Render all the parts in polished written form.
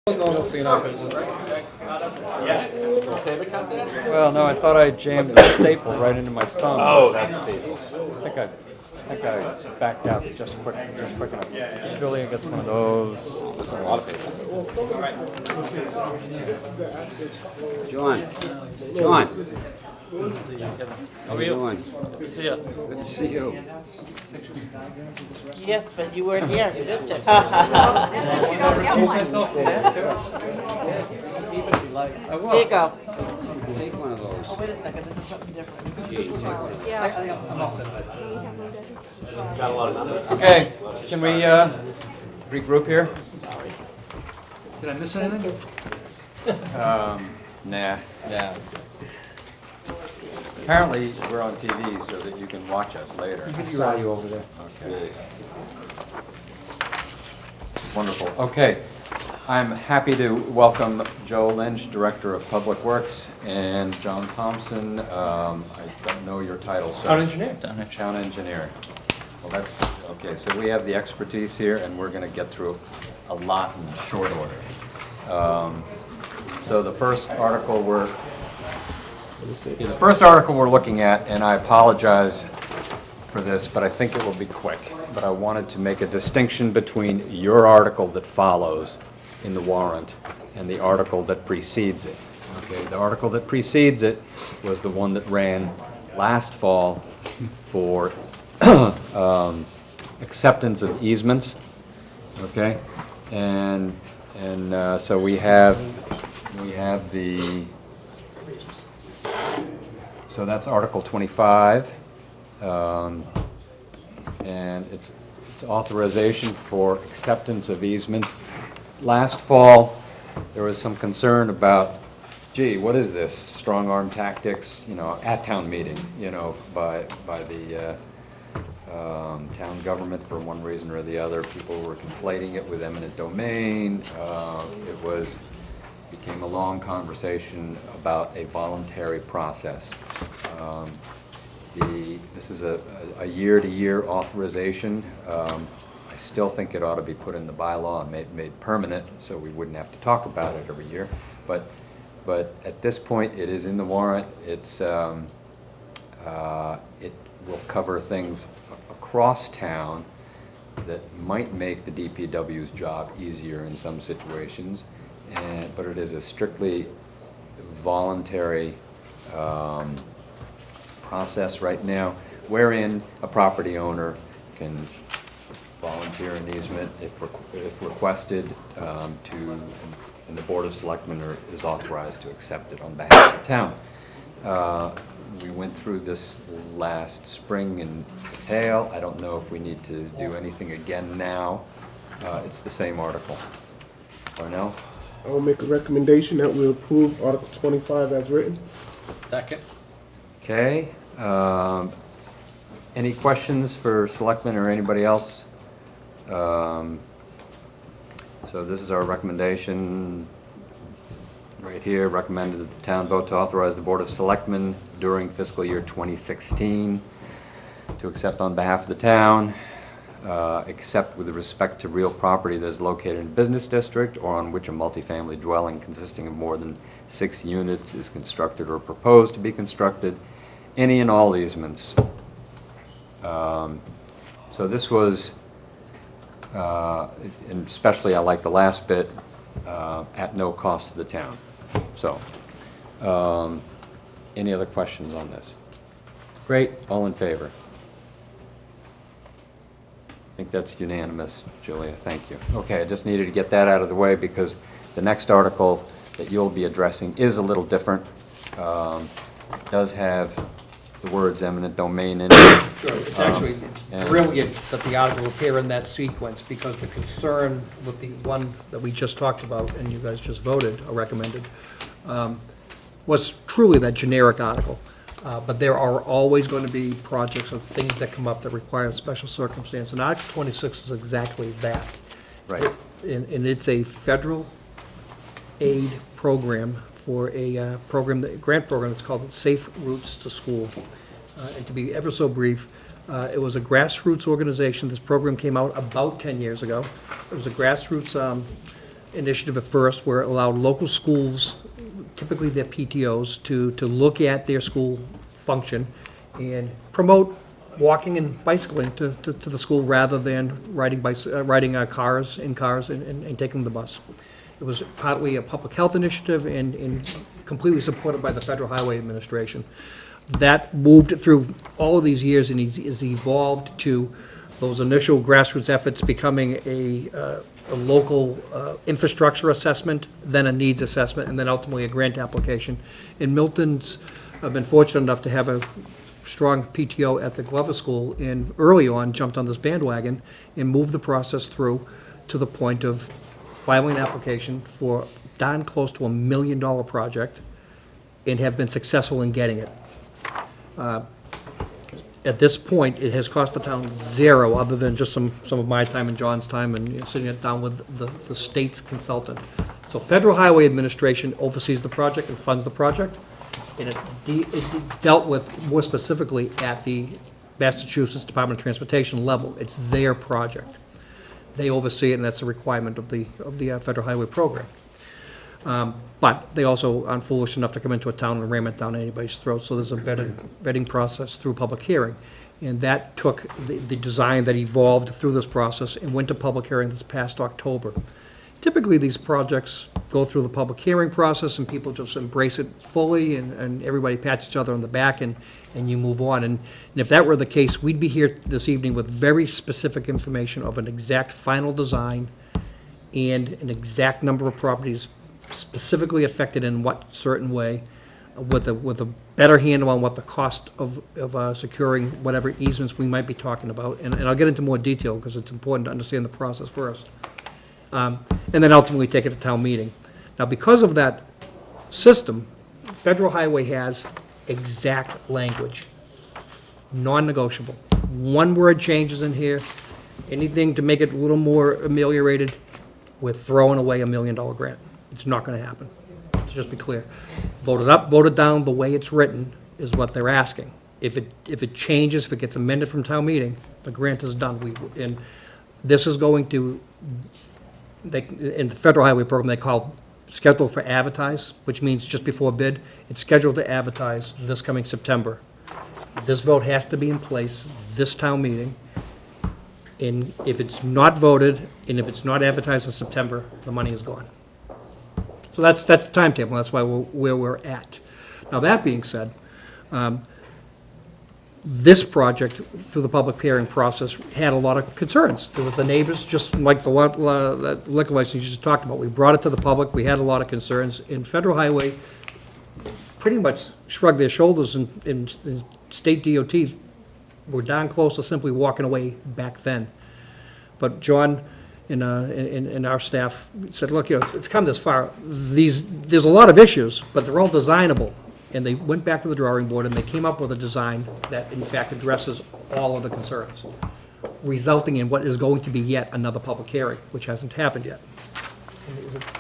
Well, no, I thought I jammed the staple right into my thumb. Oh, that's painful. I think I backed out just quick enough. Julia gets one of those. That's a lot of painful. John. How are you doing? See ya. Good to see you. Yes, but you weren't here. You missed it. Myself for that too. Here you go. Take one of those. Oh, wait a second. This is something different. Got a lot of stuff. Okay, can we regroup here? Did I miss anything? Nah. Apparently, we're on TV so that you can watch us later. You get your audio over there. Okay. Wonderful. Okay. I'm happy to welcome Joe Lynch, Director of Public Works, and John Thompson. I don't know your title, sir. Town engineer. Town engineer. Well, that's okay. So we have the expertise here, and we're going to get through a lot in short order. So the first article we're looking at, and I apologize for this, but I think it will be quick. But I wanted to make a distinction between your article that follows in the warrant and the article that precedes it. Okay, the article that precedes it was the one that ran last fall for acceptance of easements. Okay, and so we have the. So that's Article 25, and it's authorization for acceptance of easements. Last fall, there was some concern about, gee, what is this strong-arm tactics? At town meeting, by the town government for one reason or the other. People were conflating it with eminent domain. It became a long conversation about a voluntary process. This is a year-to-year authorization. I still think it ought to be put in the bylaw and made permanent, so we wouldn't have to talk about it every year. But at this point, it is in the warrant. It will cover things across town that might make the DPW's job easier in some situations. But it is a strictly voluntary process right now, wherein a property owner can volunteer an easement if requested, and the Board of Selectmen is authorized to accept it on behalf of the town. We went through this last spring in detail. I don't know if we need to do anything again now. It's the same article. Parnell? I will make a recommendation that we approve Article 25 as written. Second. Okay. Any questions for Selectmen or anybody else? So this is our recommendation right here. Recommended that the town vote to authorize the Board of Selectmen during fiscal year 2016 to accept on behalf of the town, except with respect to real property that is located in a business district or on which a multifamily dwelling consisting of more than 6 units is constructed or proposed to be constructed, any and all easements. So this was, and especially I like the last bit, at no cost to the town. So, any other questions on this? Great, all in favor? I think that's unanimous, Julia, thank you. Okay, I just needed to get that out of the way because the next article that you'll be addressing is a little different. It does have the words eminent domain in it. Sure, it's actually brilliant that the article appear in that sequence, because the concern with the one that we just talked about and you guys just voted or recommended was truly that generic article. But there are always going to be projects or things that come up that require special circumstance, and Article 26 is exactly that. Right. And it's a federal aid program for a grant program that's called Safe Routes to School. And to be ever so brief, it was a grassroots organization. This program came out about 10 years ago. It was a grassroots initiative at first where it allowed local schools, typically their PTOs, to look at their school function and promote walking and bicycling to the school rather than riding cars and taking the bus. It was partly a public health initiative and completely supported by the Federal Highway Administration. That moved through all of these years and is evolved to those initial grassroots efforts becoming a local infrastructure assessment, then a needs assessment, and then ultimately a grant application. And Milton's been fortunate enough to have a strong PTO at the Glover School, and early on jumped on this bandwagon and moved the process through to the point of filing an application for darn close to $1 million project and have been successful in getting it. At this point, it has cost the town zero, other than just some of my time and John's time and sitting it down with the state's consultant. So Federal Highway Administration oversees the project and funds the project, and it dealt with more specifically at the Massachusetts Department of Transportation level. It's their project. They oversee it, and that's a requirement of the Federal Highway Program. But they also aren't foolish enough to come into a town and ram it down anybody's throat, so there's a vetting process through public hearing. And that took the design that evolved through this process and went to public hearing this past October. Typically, these projects go through the public hearing process and people just embrace it fully and everybody pats each other on the back and you move on. And if that were the case, we'd be here this evening with very specific information of an exact final design and an exact number of properties specifically affected in what certain way, with a better handle on what the cost of securing whatever easements we might be talking about. And I'll get into more detail because it's important to understand the process first. And then ultimately take it to town meeting. Now, because of that system, Federal Highway has exact language, non-negotiable. One word changes in here, anything to make it a little more ameliorated, we're throwing away $1 million grant. It's not going to happen, to just be clear. Voted up, voted down, the way it's written is what they're asking. If it changes, if it gets amended from town meeting, the grant is done. And this is going to, in the Federal Highway Program, they call schedule for advertise, which means just before bid. It's scheduled to advertise this coming September. This vote has to be in place this town meeting. And if it's not voted, and if it's not advertised in September, the money is gone. So that's the timetable. That's why where we're at. Now, that being said, this project, through the public hearing process, had a lot of concerns. There were the neighbors, just like the liquor license you just talked about. We brought it to the public. We had a lot of concerns. And Federal Highway pretty much shrugged their shoulders, and state DOT were darn close to simply walking away back then. But John and our staff said, look, it's come this far. There's a lot of issues, but they're all designable. And they went back to the drawing board and they came up with a design that in fact addresses all of the concerns, resulting in what is going to be yet another public hearing, which hasn't happened yet.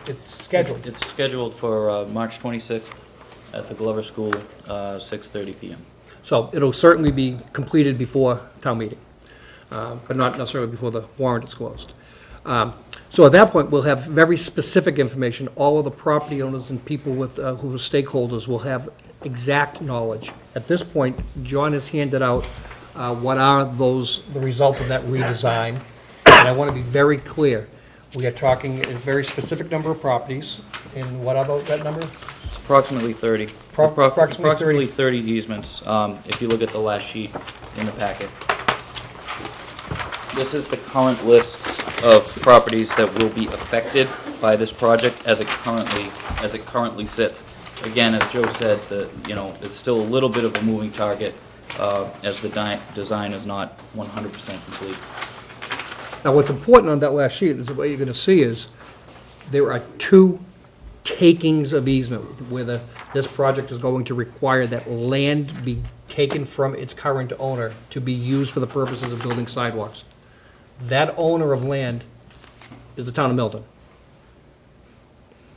It's scheduled. It's scheduled for March 26th at the Glover School, 6:30 p.m. So it'll certainly be completed before town meeting, but not necessarily before the warrant is closed. So at that point, we'll have very specific information. All of the property owners and people with who are stakeholders will have exact knowledge. At this point, John has handed out what are the result of that redesign. And I want to be very clear. We are talking a very specific number of properties. And what about that number? It's approximately 30. Approximately 30 easements, if you look at the last sheet in the packet. This is the current list of properties that will be affected by this project as it currently sits. Again, as Joe said, it's still a little bit of a moving target as the design is not 100% complete. Now, what's important on that last sheet is what you're going to see is there are 2 takings of easement, where this project is going to require that land be taken from its current owner to be used for the purposes of building sidewalks. That owner of land is the town of Milton.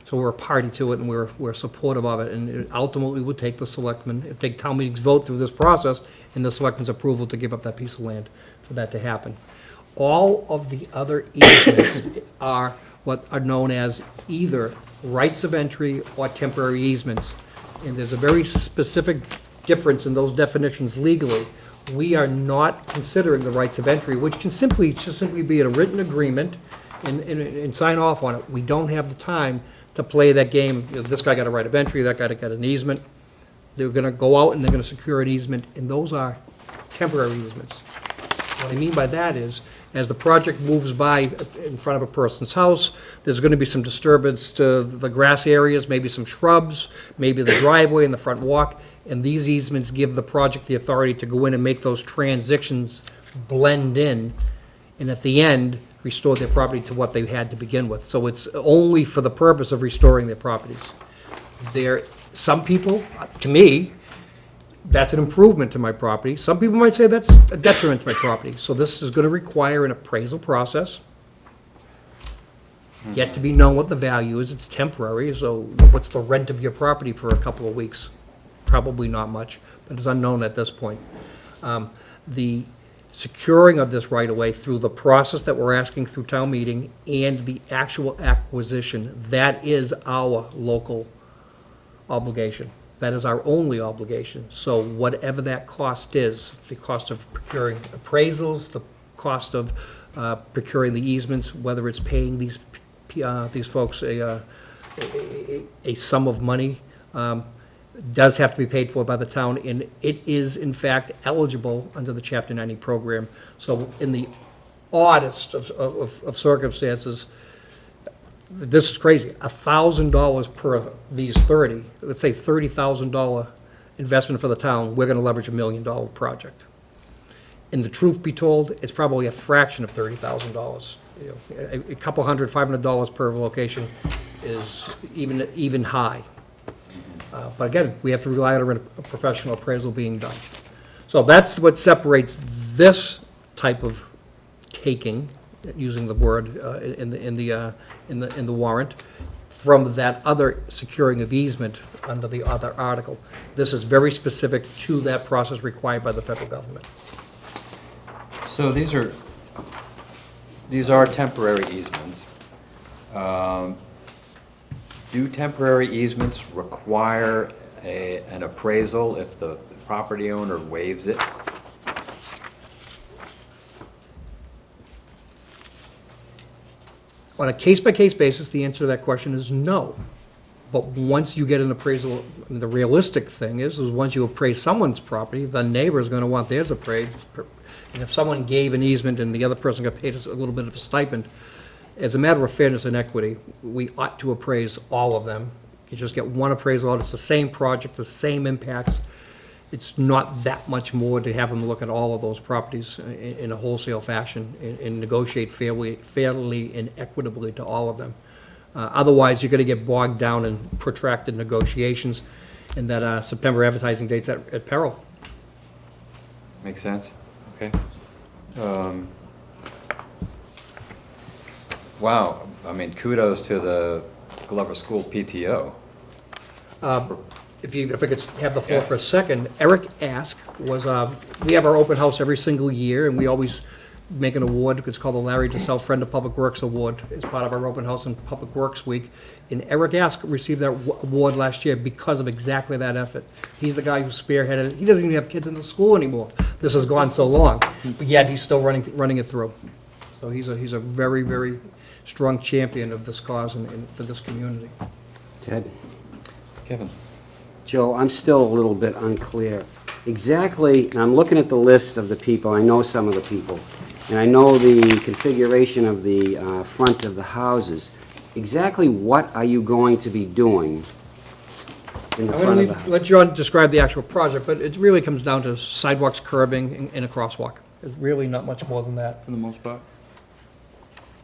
So we're a party to it, and we're supportive of it, and it ultimately would take the selectmen, it'd take town meetings vote through this process, and the selectmen's approval to give up that piece of land for that to happen. All of the other easements are what are known as either rights of entry or temporary easements. And there's a very specific difference in those definitions legally. We are not considering the rights of entry, which can just simply be a written agreement and sign off on it. We don't have the time to play that game. You know, this guy got a right of entry, that guy got an easement. They're gonna go out and they're gonna secure an easement, and those are temporary easements. What I mean by that is, as the project moves by in front of a person's house, there's gonna be some disturbance to the grass areas, maybe some shrubs, maybe the driveway and the front walk, and these easements give the project the authority to go in and make those transitions blend in, and at the end, restore their property to what they had to begin with. So it's only for the purpose of restoring their properties. Some people, to me, that's an improvement to my property. Some people might say that's a detriment to my property. So this is gonna require an appraisal process. Yet to be known what the value is. It's temporary, so what's the rent of your property for a couple of weeks? Probably not much, but it's unknown at this point. The securing of this right-of-way through the process that we're asking through town meeting and the actual acquisition, that is our local obligation. That is our only obligation. So whatever that cost is, the cost of procuring appraisals, the cost of procuring the easements, whether it's paying these folks a sum of money, does have to be paid for by the town, and it is in fact eligible under the Chapter 90 program. So in the oddest of circumstances, this is crazy, $1,000 per these 30, let's say $30,000 investment for the town, we're gonna leverage $1 million project. And the truth be told, it's probably a fraction of $30,000. You know, a couple hundred, $500 per location is even high. But again, we have to rely on a professional appraisal being done. So that's what separates this type of taking, using the word in the warrant, from that other securing of easement under the other article. This is very specific to that process required by the federal government. So these are temporary easements. Do temporary easements require an appraisal if the property owner waives it? On a case-by-case basis, the answer to that question is no. But once you get an appraisal, the realistic thing is once you appraise someone's property, the neighbor is going to want theirs appraised. And if someone gave an easement and the other person got paid a little bit of a stipend, as a matter of fairness and equity, we ought to appraise all of them. You just get one appraisal out, it's the same project, the same impacts. It's not that much more to have them look at all of those properties in a wholesale fashion and negotiate fairly and equitably to all of them. Otherwise, you're going to get bogged down in protracted negotiations, and that September advertising date's at peril. Makes sense? Okay. Wow, I mean, kudos to the Glover School PTO. If I could have the floor for a second, Eric Ask was, we have our open house every single year, and we always make an award. It's called the Larry DeSalle Friend of Public Works Award. It's part of our open house and Public Works Week. And Eric Ask received that award last year because of exactly that effort. He's the guy who spearheaded it. He doesn't even have kids in the school anymore. This has gone so long, but yet he's still running it through. So he's a very, very strong champion of this cause and for this community. Ted? Kevin? Joe, I'm still a little bit unclear. Exactly, and I'm looking at the list of the people, I know some of the people, and I know the configuration of the front of the houses. Exactly what are you going to be doing in the I'm front going of the to house? let John describe the actual project, but it really comes down to sidewalks, curbing, and a crosswalk. It's really not much more than that. For the most part.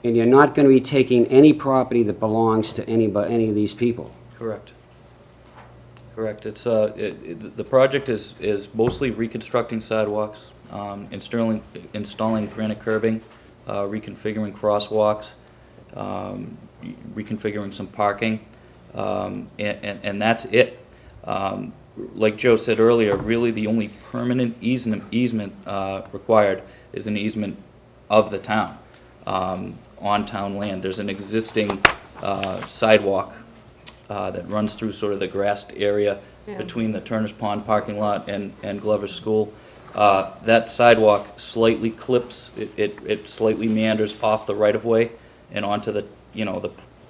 And you're not going to be taking any property that belongs to any of these people? Correct. Correct. It's, the project is mostly reconstructing sidewalks, installing granite curbing, reconfiguring crosswalks, reconfiguring some parking, and that's it. Like Joe said earlier, really the only permanent easement required is an easement of the town. on town land. There's an existing sidewalk that runs through sort of the grassed area Yeah. between the Turner's Pond parking lot and Glover's School. That sidewalk slightly clips, it slightly meanders off the right-of-way and onto the,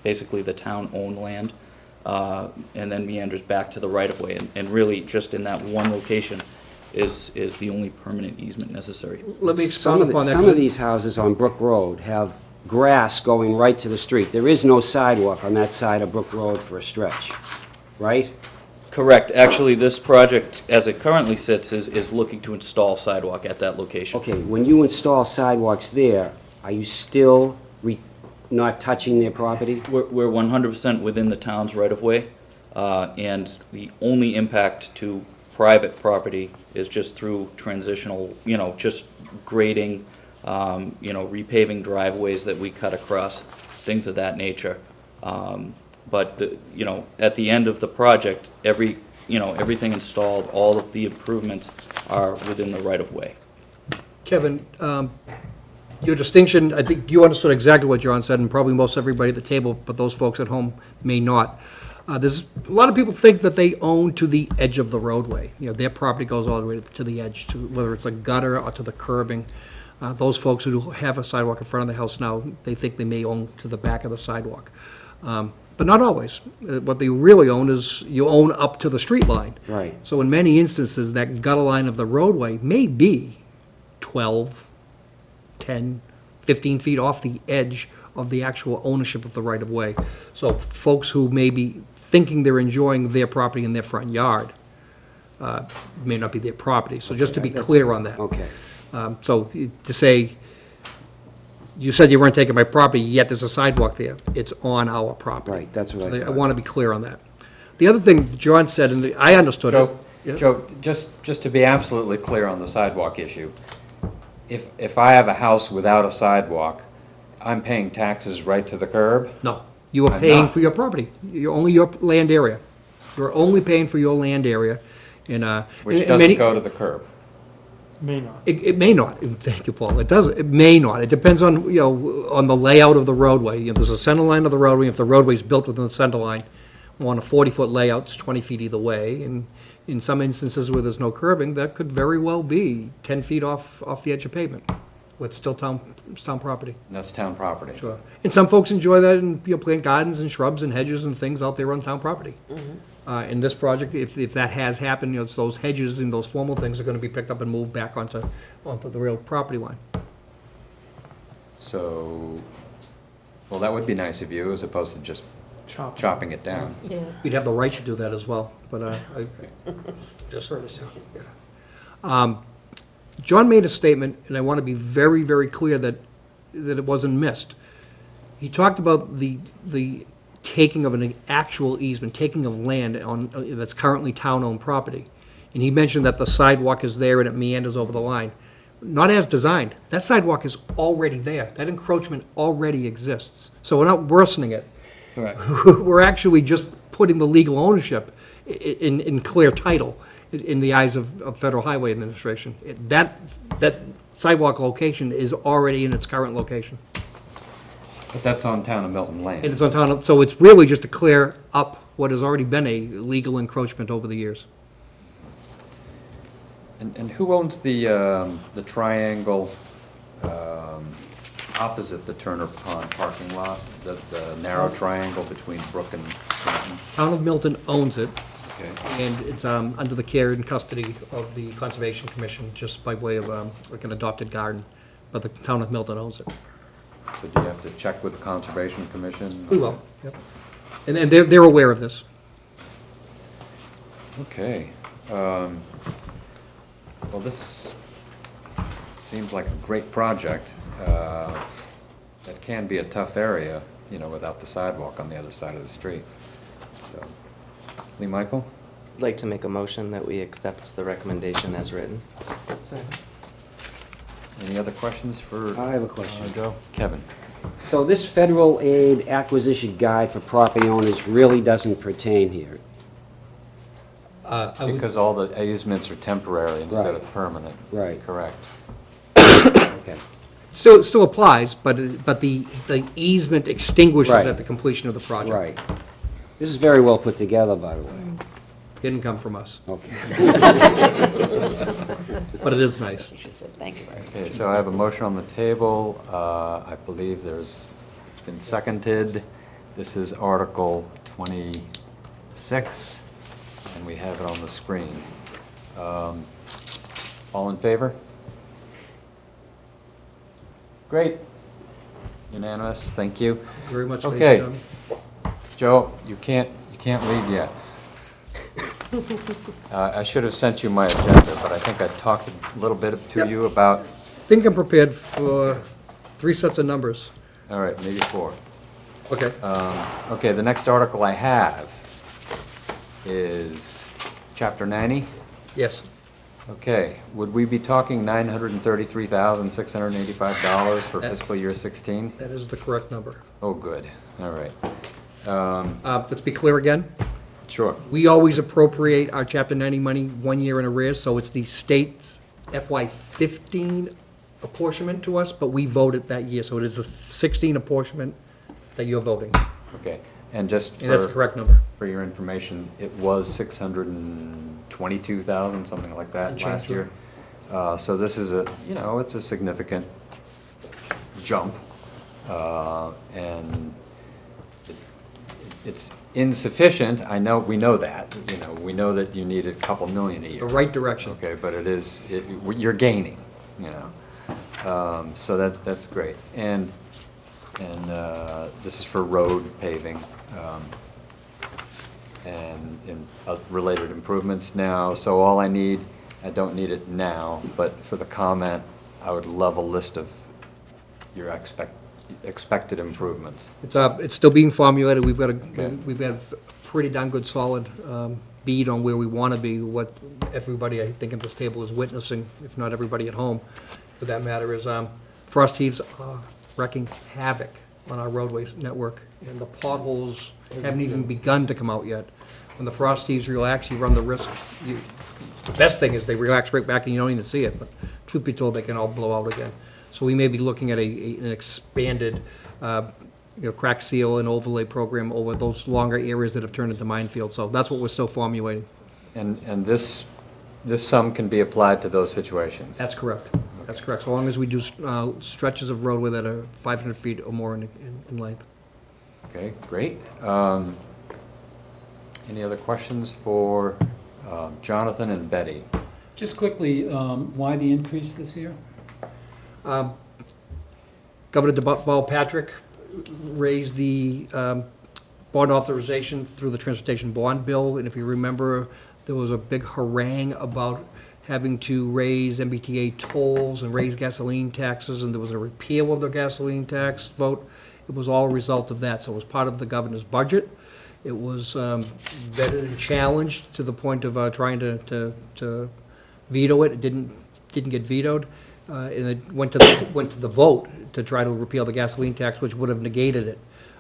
basically the town-owned land, and then meanders back to the right-of-way. And really, just in that one location is the only permanent easement necessary. Let me Some expound of upon that. some of these houses on Brook Road have grass going right to the street. There is no sidewalk on that side of Brook Road for a stretch, right? Correct. Actually, this project, as it currently sits, is looking to install sidewalk at that location. Okay, when you install sidewalks there, are you still not touching their property? We're 100% within the town's right-of-way, and the only impact to private property is just through transitional, just grading, repaving driveways that we cut across, things of that nature. But, at the end of the project, everything installed, all of the improvements are within the right-of-way. Kevin, your distinction, I think you understood exactly what John said, and probably most everybody at the table, but those folks at home may not. There's a lot of people think that they own to the edge of the roadway. Their property goes all the way to the edge, to whether it's a gutter or to the curbing. Those folks who have a sidewalk in front of the house now, they think they may own to the back of the sidewalk. But not always. What they really own is, you own up to the street line. Right. So in many instances, that gutter line of the roadway may be 12, 10, 15 feet off the edge of the actual ownership of the right-of-way. So folks who may be thinking they're enjoying their property in their front yard may not be their property. So just to be clear on that. Okay. So to say, you said you weren't taking my property, yet there's a sidewalk there, it's on our property. Right, that's what I So I thought. want to be clear on that. The other thing John said, and I understood it. Joe, Yeah. Joe, just to be absolutely clear on the sidewalk issue, if I have a house without a sidewalk, I'm paying taxes right to the curb? No, you are I'm paying not. for your property, you're only your land area. You're only paying for your land area, and, Which and many- doesn't go to the curb. It may not, thank you, Paul, it may not, it depends on, on the layout of the roadway. If there's a center line of the roadway, if the roadway's built within the center line, on a 40-foot layout, it's 20 feet either way, and in some instances where there's no curbing, that could very well be 10 feet off the edge of pavement, where it's still town property. And that's town property. Sure. And some folks enjoy that and, plant gardens and shrubs and hedges and things out there on town property. In this project, if that has happened, it's those hedges and those formal things are gonna be picked up and moved back onto the real property line. So, well, that would be nice of you, as opposed to just chopping it down. Yeah. You'd have the right to do that as well, but I just heard it. John made a statement, and I want to be very, very clear that it wasn't missed. He talked about the taking of an actual easement, taking of land that's currently town-owned property. And he mentioned that the sidewalk is there and it meanders over the line. Not as designed. That sidewalk is already there. That encroachment already exists. So we're not worsening it. Correct. We're actually just putting the legal ownership in clear title in the eyes of Federal Highway Administration. That sidewalk location is already in its current location. But that's on town of Milton Lane. And it's on town, so it's really just to clear up what has already been a legal encroachment over the years. And who owns the triangle opposite the Turner Pond parking lot? The narrow triangle between Brook and Trenton? Town of Milton owns it, Okay. and it's under the care and custody of the Conservation Commission, just by way of like an adopted garden, but the town of Milton owns it. So do you have to check with the Conservation Commission? We will, yep. And they're aware of this. Okay. Well, this seems like a great project. That can be a tough area, without the sidewalk on the other side of the street. So, Lee Michael? I'd like to make a motion that we accept the recommendation as written. Any other questions for I have a question. Joe? Kevin? So this federal aid acquisition guide for property owners really doesn't pertain here? Because all the easements are temporary instead Right. of permanent. Right. Correct. Okay. Still applies, but the easement extinguishes Right. at the completion of the project. Right. This is very well put together, by the way. Didn't come from us, Okay. but it is nice. Thank you very much. Okay, so I have a motion on the table. I believe it's been seconded. This is Article 26, and we have it on the screen. All in favor? Great. Unanimous, thank you. Thank you very much, ladies Okay. and gentlemen. Joe, you can't leave yet. I should have sent you my agenda, but I think I talked a little bit to Yep. you about, Think I'm prepared for 3 sets of numbers. all right, maybe 4. Okay. Okay, the next article I have is Chapter 90. Yes. Okay, would we be talking $933,685 for That- fiscal year 16? That is the correct number. Oh, good, all right. Let's be clear again. Sure, We always appropriate our Chapter 90 money 1 year in arrears, so it's the state's FY15 apportionment to us, but we voted that year, so it is a 16 apportionment that you're voting. okay. And just And that's the for, correct number. for your information, it was 622,000, something like that And last change, year. So this is it's a significant jump. And it's insufficient, we know that, we know that you need a couple million a The year. right direction. Okay, but you're gaining, so that's great. And this is for road paving, and related improvements now. So all I don't need it now, but for the comment, I would love a list of your expected improvements. It's still being formulated. Okay. We've got a pretty darn good solid bead on where we want to be. What everybody, I think, at this table is witnessing, if not everybody at home, for that matter, is frost heaves are wreaking havoc on our roadways network, and the potholes haven't even begun to come out yet. When the frost heaves relax, you run the risk. The best thing is they relax right back and you don't even see it, but truth be told, they can all blow out again. So we may be looking at an expanded, crack seal and overlay program over those longer areas that have turned into minefields. So that's what we're still formulating. And this sum can be applied to those situations? That's correct. That's correct. So long as we do stretches of roadway that are 500 feet or more in length. Okay, great. Any other questions for Jonathan and Betty? Just quickly, why the increase this year? Governor DeBall Patrick raised the bond authorization through the transportation bond bill, and if you remember, there was a big harangue about having to raise MBTA tolls and raise gasoline taxes, and there was a repeal of the gasoline tax vote. It was all a result of that, so it was part of the governor's budget. It was vetted and challenged to the point of trying to veto it. It didn't get vetoed, and it went to the vote to try to repeal the gasoline tax, which would have negated it.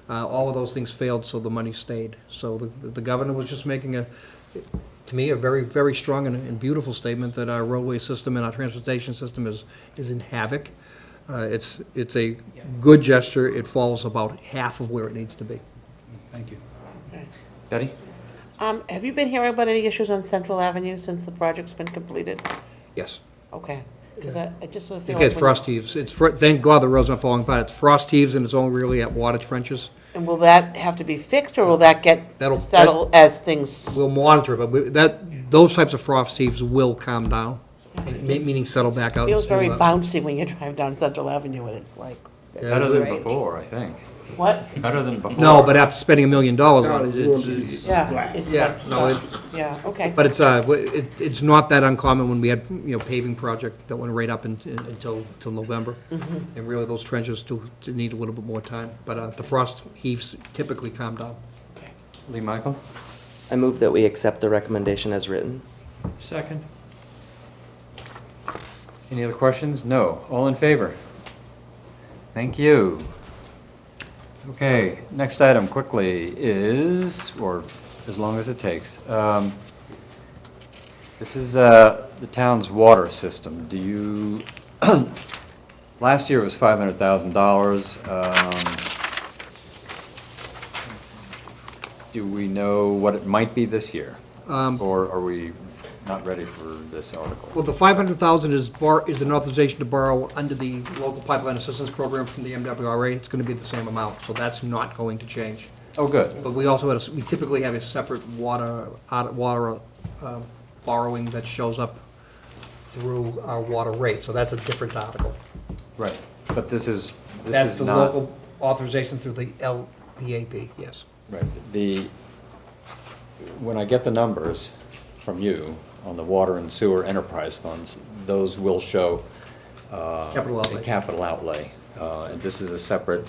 All of those things failed, so the money stayed. So the governor was just making to me, a very, very strong and beautiful statement that our roadway system and our transportation system is in havoc. It's a good gesture. It falls about half of where it needs to be. Thank you. Betty? Have you been hearing about any issues on Central Avenue since the project's been completed? Yes. Okay, because I just sort of feel It like. gets frost heaves. Thank God the road's not falling apart. It's frost heaves and it's only really at water trenches. And will that have to be fixed, or will that get That'll- settled as things? We'll monitor it, but those types of frost heaves will calm down, meaning settle back out. and Feels very smooth out. bouncy when you drive down Central Avenue, and it's like. Better than Strange. before, I think. What? Better than before. No, but after spending $1 million on it, it's, Yeah, it's Yeah, like no, stuck. Yeah, okay. but it's not that uncommon when we had, paving project that went right up until November. And really, those trenches do need a little bit more time, but the frost heaves typically calm down. Okay. Lee Michael? I move that we accept the recommendation as written. Second. Any other questions? No. All in favor? Thank you. Okay, next item quickly is, or as long as it takes, this is the town's water system. Do you, Last year it was $500,000. Do we know what it might be this year? Or are we not ready for this article? Well, the 500,000 is an authorization to borrow under the local pipeline assistance program from the MWRA. It's gonna be the same amount, so that's not going to change. Oh, good. But we also we typically have a separate water borrowing that shows up through our water rate, so that's a different article. Right. But this is That's the not. local authorization through the LPAP, yes. Right. When I get the numbers from you on the water and sewer enterprise funds, those will show Capital outlay. a capital outlay. And this is a separate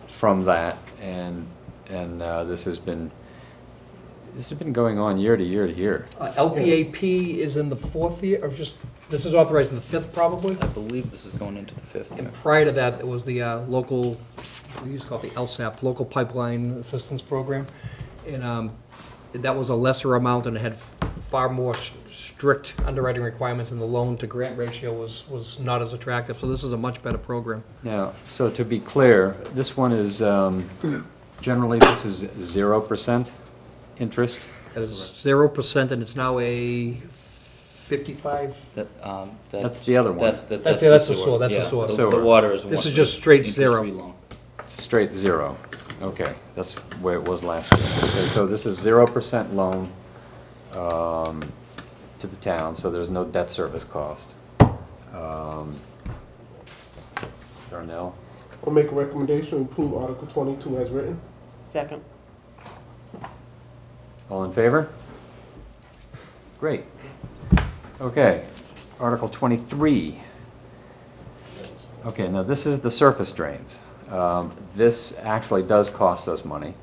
from that, and this has been going on year to year to year. LPAP is in the fourth year, or this is authorized in the fifth probably? I believe this is going into the 5th year. And prior to that, it was the local, we used to call it the LSAP, Local Pipeline Assistance Program. And that was a lesser amount and it had far more strict underwriting requirements, and the loan-to-grant ratio was not as attractive. So this is a much better program. Now, so to be clear, this one is, generally, this is 0% interest. That is 0%, and it's now a 55. That's the other one. That's the That's the sewer, that's the Yeah, sewer. Sewer. The water is. This one- is just straight interest-free zero. loan. Straight 0. Okay, that's where it was last year. Okay, so this is 0% loan to the town, so there's no debt service cost. Darnell? I'll make a recommendation to approve Article 22 as written. Second. All in favor? Great. Okay, Article 23. Okay, now this is the surface drains. This actually does cost us money.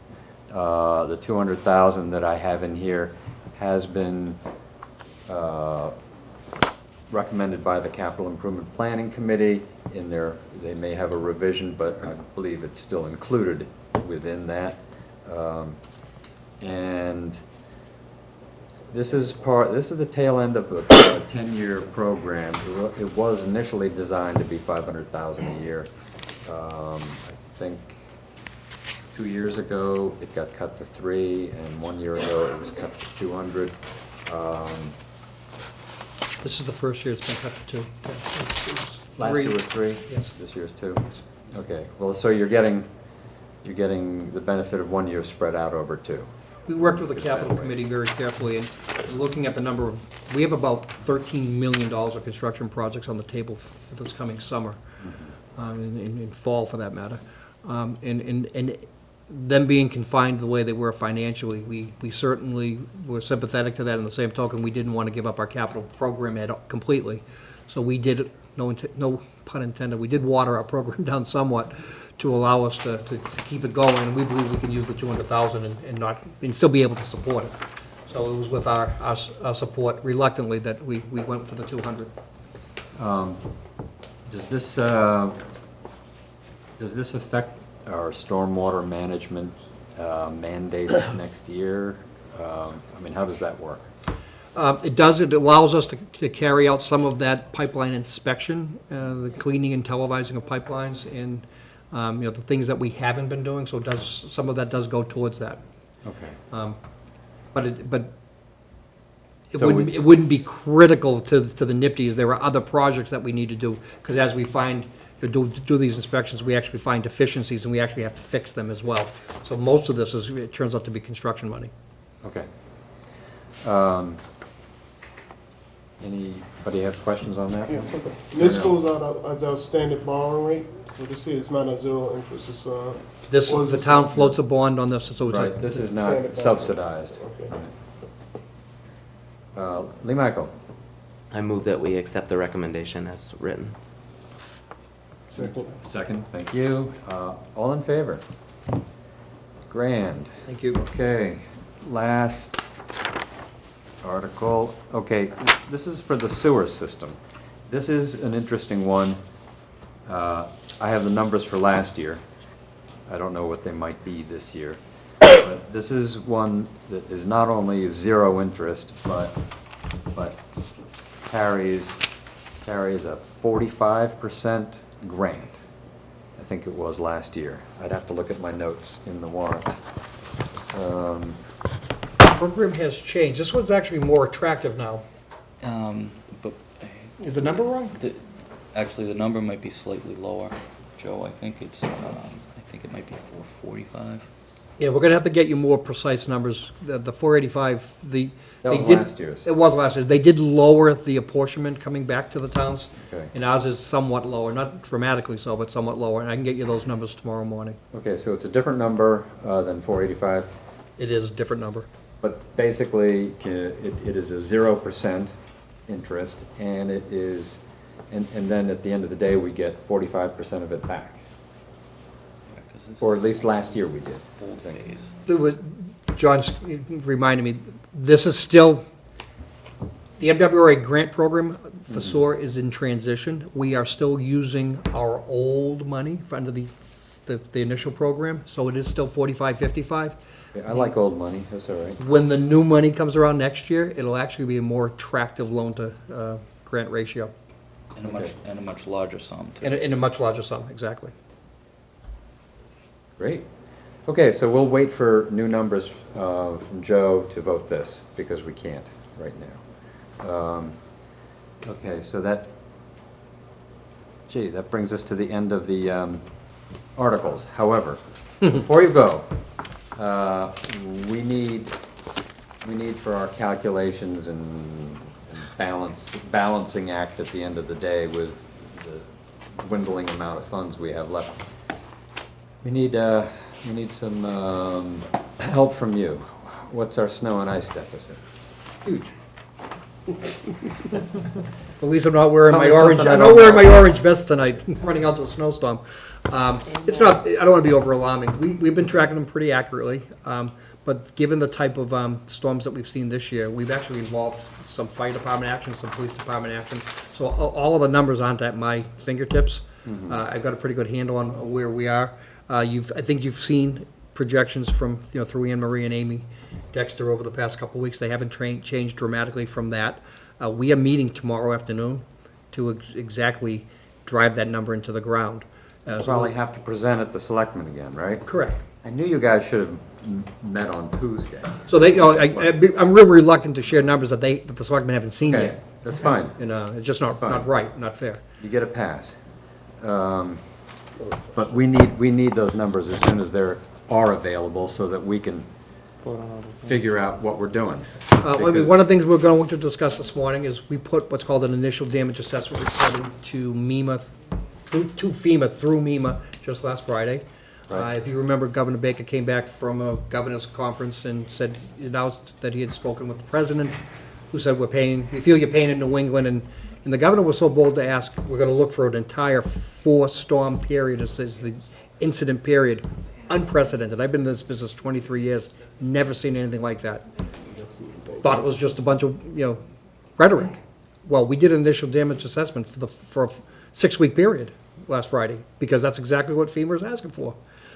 The $200,000 that I have in here has been recommended by the Capital Improvement Planning Committee. They may have a revision, but I believe it's still included within that. And this is the tail end of a 10-year program. It was initially designed to be $500,000 a year. I think 2 years ago, it got cut to 3, and 1 year ago, it was cut to 200. This is the first year it's been cut to 2. Last year was 3? Yes. This year's 2? Okay, well, so you're getting the benefit of 1 year spread out over 2. We worked with the capital committee very carefully, and looking at the number of, we have about $13 million of construction projects on the table for this coming summer, in fall for that matter. And them being confined the way they were financially, we certainly were sympathetic to that. In the same token, we didn't want to give up our capital program completely. So we did, no pun intended, we did water our program down somewhat to allow us to keep it going, and we believe we can use the $200,000 and still be able to support it. So it was with our support reluctantly that we went for the 200. Does this affect our stormwater management mandates next year? I mean, how does that work? It does, it allows us to carry out some of that pipeline inspection, the cleaning and televising of pipelines, and the things that we haven't been doing, so some of that does go towards that. Okay. But it So wouldn't be critical to the NIPD's. There are other projects that we need to do, because as we find, to do these inspections, we actually find deficiencies, and we actually have to fix them as well. So most of this it turns out to be construction money. Okay. Anybody have questions on that? Yeah, okay. And this goes out as our standard borrowing rate. So you see, it's not a 0 interest, it's The town floats a bond on this, so it's Right, this is not subsidized. Okay. Lee Michael? I move that we accept the recommendation as written. Second. Second, thank you. All in favor? Grand. Thank you. Okay, last article. Okay, this is for the sewer system. This is an interesting one. I have the numbers for last year. I don't know what they might be this year. But this is one that is not only 0 interest, but carries a 45% grant. I think it was last year. I'd have to look at my notes in the warrant. Program has changed. This one's actually more attractive now. But Is the number wrong? actually, the number might be slightly lower, Joe. I think it's, I think it might be 445. Yeah, we're gonna have to get you more precise numbers. The 485, That they was did- last year's. It was last year. They did lower the apportionment coming back to the towns. Okay. And ours is somewhat lower, not dramatically so, but somewhat lower. And I can get you those numbers tomorrow morning. Okay, so it's a different number than 485, It is a different number. but basically, it is a 0% interest, and it is, and then at the end of the day, we get 45% of it back. Yeah, 'cause this Or is at least last year we did. old days. There was- John's reminded me, this is still, the MWRA grant program for SOAR is in transition. We are still using our old money under the initial program, so it is still 45-55. I like old money, that's all right. When the new money comes around next year, it'll actually be a more attractive loan to grant ratio, And a much larger sum, too. in a much larger sum, exactly. Great. Okay, so we'll wait for new numbers from Joe to vote this, because we can't right now. Okay, so that, gee, that brings us to the end of the articles. However, before you go, we need for our calculations and balancing act at the end of the day with the dwindling amount of funds we have left. We need some help from you. What's our snow and ice deficit? Huge. At least I'm not wearing Tell my me orange, something I I'm don't not wearing know. my orange vest tonight, running out to a snowstorm. It's not, I don't want to be over alarming. We've been tracking them pretty accurately, but given the type of storms that we've seen this year, we've actually involved some fire department action, some police department action. So all of the numbers aren't at my fingertips. I've got a pretty good handle on where we are. I think you've seen projections from, through Anne Marie and Amy Dexter over the past couple of weeks. They haven't changed dramatically from that. We are meeting tomorrow afternoon to exactly drive that number into the ground. So Probably have to present at the selectmen again, right? Correct. I knew you guys should have met on Tuesday. So I'm real reluctant to share numbers that the selectmen haven't seen Okay, yet. that's fine. It's just That's fine. not right, not fair. You get a pass. But we need those numbers as soon as they are available so that we can figure out what we're doing. Because- One of the things we're going to discuss this morning is we put what's called an initial damage assessment report to MEMA, to FEMA through MEMA just last Friday. Right. If you remember, Governor Baker came back from a governor's conference and announced that he had spoken with the president, who said, we feel your pain in New England, and the governor was so bold to ask, we're gonna look for an entire 4-storm period as the incident period, unprecedented. I've been in this business 23 years, never seen anything like that. Thought it was just a bunch of, rhetoric. Well, we did an initial damage assessment for a 6-week period last Friday, because that's exactly what FEMA is asking for.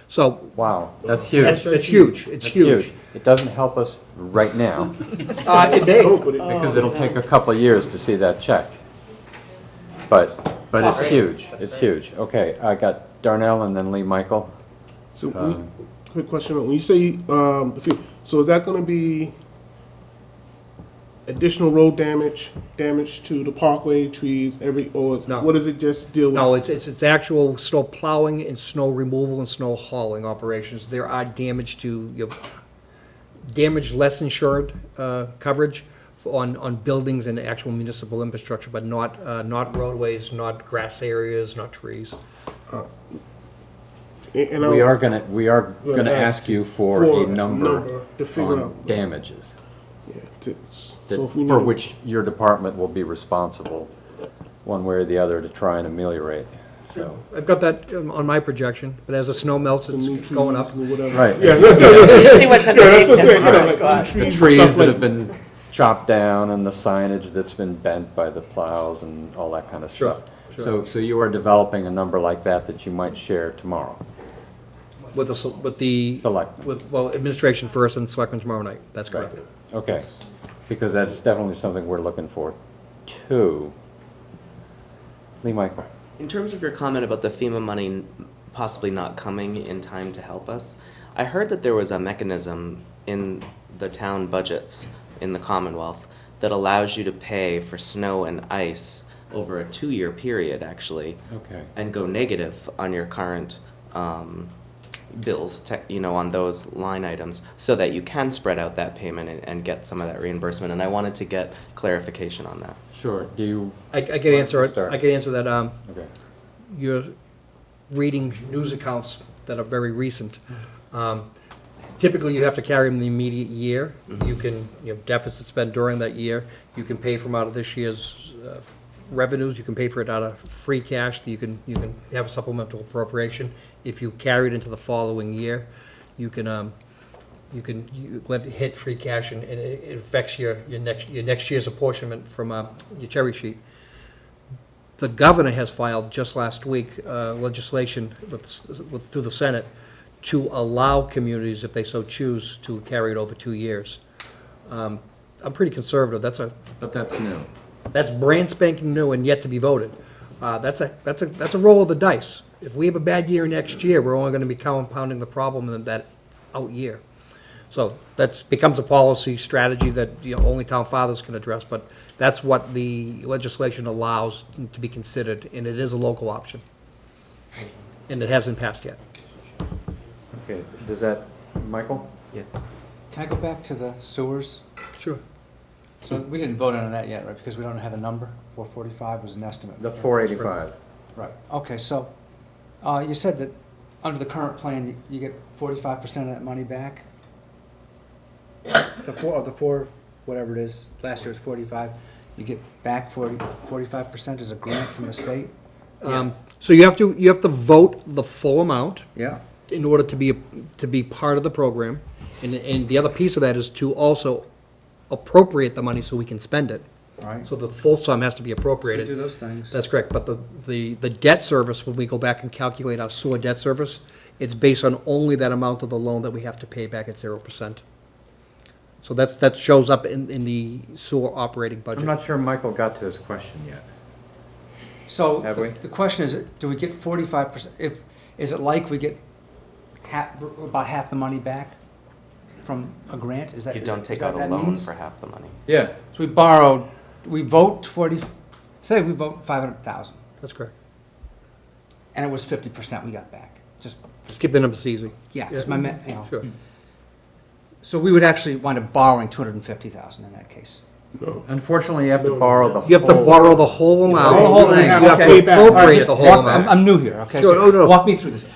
So, Wow, that's huge. it's huge, it's That's huge. It doesn't help us right now, It may. because it'll take a couple of years to see that check. But it's huge, it's huge. Okay, I got Darnell and then Lee Michael. So, quick question, when you say, so is that gonna be additional road damage to the parkway, trees, No. what does it just deal with? No, it's actual snow plowing and snow removal and snow hauling operations. There are damage to, damage less insured coverage on buildings and actual municipal infrastructure, but not roadways, not grass areas, not trees. And We are gonna ask you for a number to figure on out. damages, Yeah, that, so if we for know- which your department will be responsible, one way or the other, to try and ameliorate, so. I've got that on my projection, but as the snow melts, the it's new going trees up. and whatever. Right. Yeah, as you see, You see what's Yeah, underneath that's what I'm saying, them. you know, Oh, like, gosh. trees the and trees stuff that like- have been chopped down and the signage that's been bent by the plows and all that kind of Sure, stuff. sure. So you are developing a number like that you might share tomorrow. With the, Select. administration first and selectmen tomorrow night. That's correct. Okay, because that's definitely something we're looking for, too. Lee Michael. In terms of your comment about the FEMA money possibly not coming in time to help us, I heard that there was a mechanism in the town budgets in the Commonwealth that allows you to pay for snow and ice over a 2-year period, actually, Okay. and go negative on your current bills, on those line items, so that you can spread out that payment and get some of that reimbursement. And I wanted to get clarification on that. Sure, do you? I can answer it, Start. I can answer that, Okay. you're reading news accounts that are very recent. Typically, you have to carry them the immediate year. You can, deficit spend during that year. You can pay from out of this year's revenues. You can pay for it out of free cash. You can have a supplemental appropriation. If you carry it into the following year, you let it hit free cash, and it affects your next year's apportionment from your cherry sheet. The governor has filed just last week legislation through the Senate to allow communities, if they so choose, to carry it over 2 years. I'm pretty conservative. But that's new. That's brand spanking new and yet to be voted. That's a roll of the dice. If we have a bad year next year, we're only going to be compounding the problem in that out year. So that becomes a policy strategy that only town fathers can address, but that's what the legislation allows to be considered, and it is a local option. And it hasn't passed yet. Okay, does that, Michael? Yeah. Can I go back to the sewers? Sure. So we didn't vote on that yet, right, because we don't have a number? 445 was an estimate. The 485. Right, okay, so you said that under the current plan, you get 45% of that money back? The four, whatever it is, last year was 45, you get back 45% as a grant from the state? So you have to vote the full amount Yeah. in order to be part of the program. And the other piece of that is to also appropriate the money so we can spend it. All right. So the full sum has to be So we appropriated. do those things. That's correct, but the debt service, when we go back and calculate our sewer debt service, it's based on only that amount of the loan that we have to pay back at 0%. So that shows up in the sewer operating budget. I'm not sure Michael got to his question yet. So Have we? the question is, do we get 45%? Is it like we get about half the money back from a grant? Is that You is don't that- take is that out a what that loan means? for half the money. Yeah. So we vote 500,000, That's correct. and it was 50% we got back. Just Keep the numbers easy. yeah, just my Sure. So we would actually wind up borrowing 250,000 in that case. No. Unfortunately, you have to No. borrow the You have to whole- borrow the whole amount. The whole thing, You have to okay. appropriate the whole amount. I'm new here, okay? Sure, so oh, no. Walk me through this.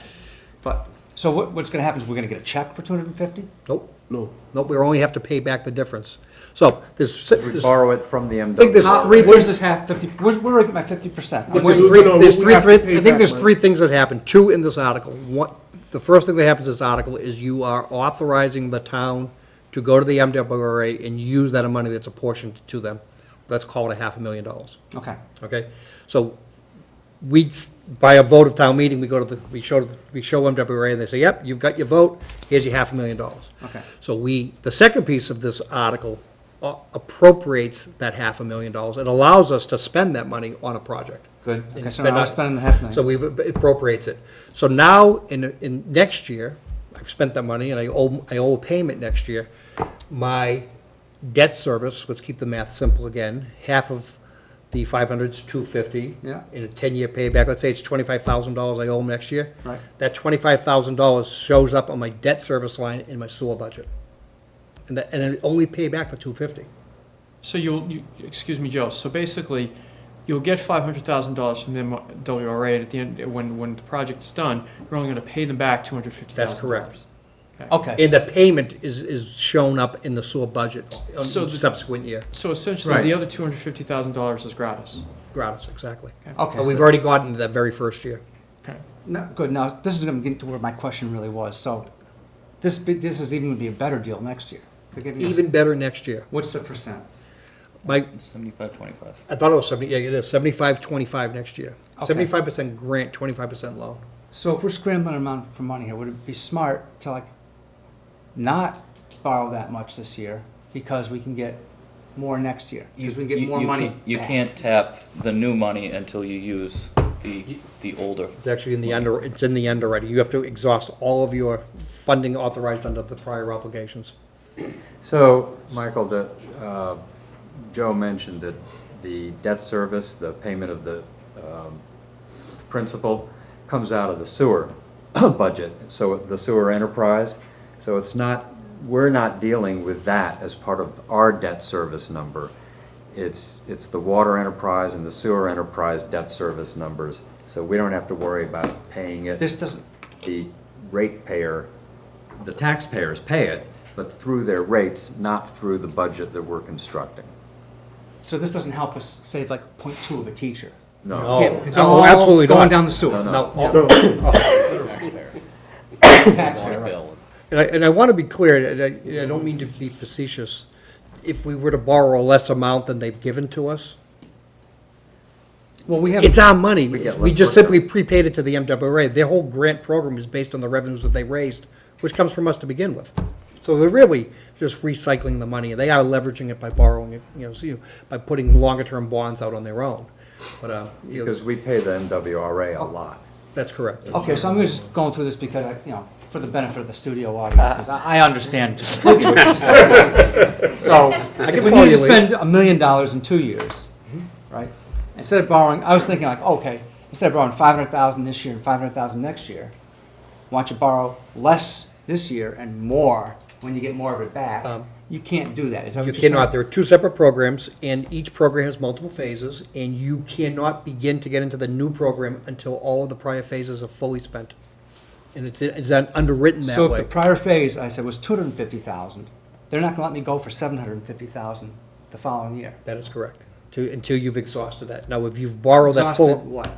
But, so what's gonna happen is we're gonna get a check for 250? Nope, No. nope, we only have to pay back the difference. So there's, We borrow it from the I think there's MW. three Where's things. this half, 50, where do I get my 50%? But There's No, three, no, there's we three, have to I pay think back there's money. 3 things that happen, 2 in this article. One, the first thing that happens in this article is you are authorizing the town to go to the MWRA and use that money that's apportioned to them. Let's call it $500,000, Okay, okay? So by a vote of town meeting, we show MWRA and they say, yep, you've got your vote, here's your $500,000. okay. So the second piece of this article appropriates that $500,000. It allows us to spend that money on a project. Good. And Okay, so spend now I'm it- spending the half million. So it appropriates it. So now, in next year, I've spent that money and I owe a payment next year. My debt service, let's keep the math simple again, half of the 500 is 250. Yeah. In a 10-year payback, let's say it's $25,000 I owe them next year. Right. That $25,000 shows up on my debt service line in my sewer budget. And it only pay back the 250. So excuse me, Joe, so basically, you'll get $500,000 from the MWRA, and at the end, when the project is done, you're only gonna pay them back $250,000. That's correct. Okay, And the payment is shown up in the sewer budget on So each the- subsequent year. So essentially, Right. the other $250,000 is gratis. Gratis, exactly. okay. But we've so- already gotten to that very first year. Okay. No, good, now, this is gonna get to where my question really was, so this is even gonna be a better deal next year. They're giving us- Even better next year. What's the percent? My, 75-25. I thought it was 70, yeah, it is 75-25 next year. Okay. 75% grant, 25% loan. So if we're scrambling around for money here, would it be smart to not borrow that much this year because we can get more next year, because we can get more You money can't- You back. can't tap the new money until you use the older. It's actually in the end, it's in the end already. You have to exhaust all of your funding authorized under the prior obligations. So, Michael, Joe mentioned that the debt service, the payment of the principal, comes out of the sewer budget, so the sewer enterprise. So it's not, we're not dealing with that as part of our debt service number. It's the water enterprise and the sewer enterprise debt service numbers, so we don't have to worry about paying it. This doesn't, The ratepayer, the taxpayers pay it, but through their rates, not through the budget that we're constructing. so this doesn't help us save like 0.2 of a teacher. No. No. It's No, all absolutely going not. down the sewer. No, no. No. Taxpayer, right. And I want to be clear, and I don't mean to be facetious. If we were to borrow a less amount than they've given to us, Well, we have. it's our money. We get We less just work simply prepaid it to the MWRA. Their whole grant program is based on the revenues that they raised, which comes from us to begin with. So they're really just recycling the money. They are leveraging it by borrowing it, by putting longer-term bonds out on their own. But, Because we pay the MWRA a lot. that's correct. Okay, so I'm just going through this because, for the benefit of the studio audience, because I understand. So, can if we follow need to you, Lee. spend $1 million in 2 years, right? Instead of borrowing, I was thinking like, okay, instead of borrowing 500,000 this year and 500,000 next year, why don't you borrow less this year and more when you get more of it back? You can't do that, is that what You you're saying? cannot. There are two separate programs, and each program has multiple phases, and you cannot begin to get into the new program until all of the prior phases are fully spent. And it's underwritten that So if way. the prior phase, I said, was 250,000, they're not gonna let me go for 750,000 the following year. That is correct, until you've exhausted that. Now, if you've borrowed that full, Exhausted what?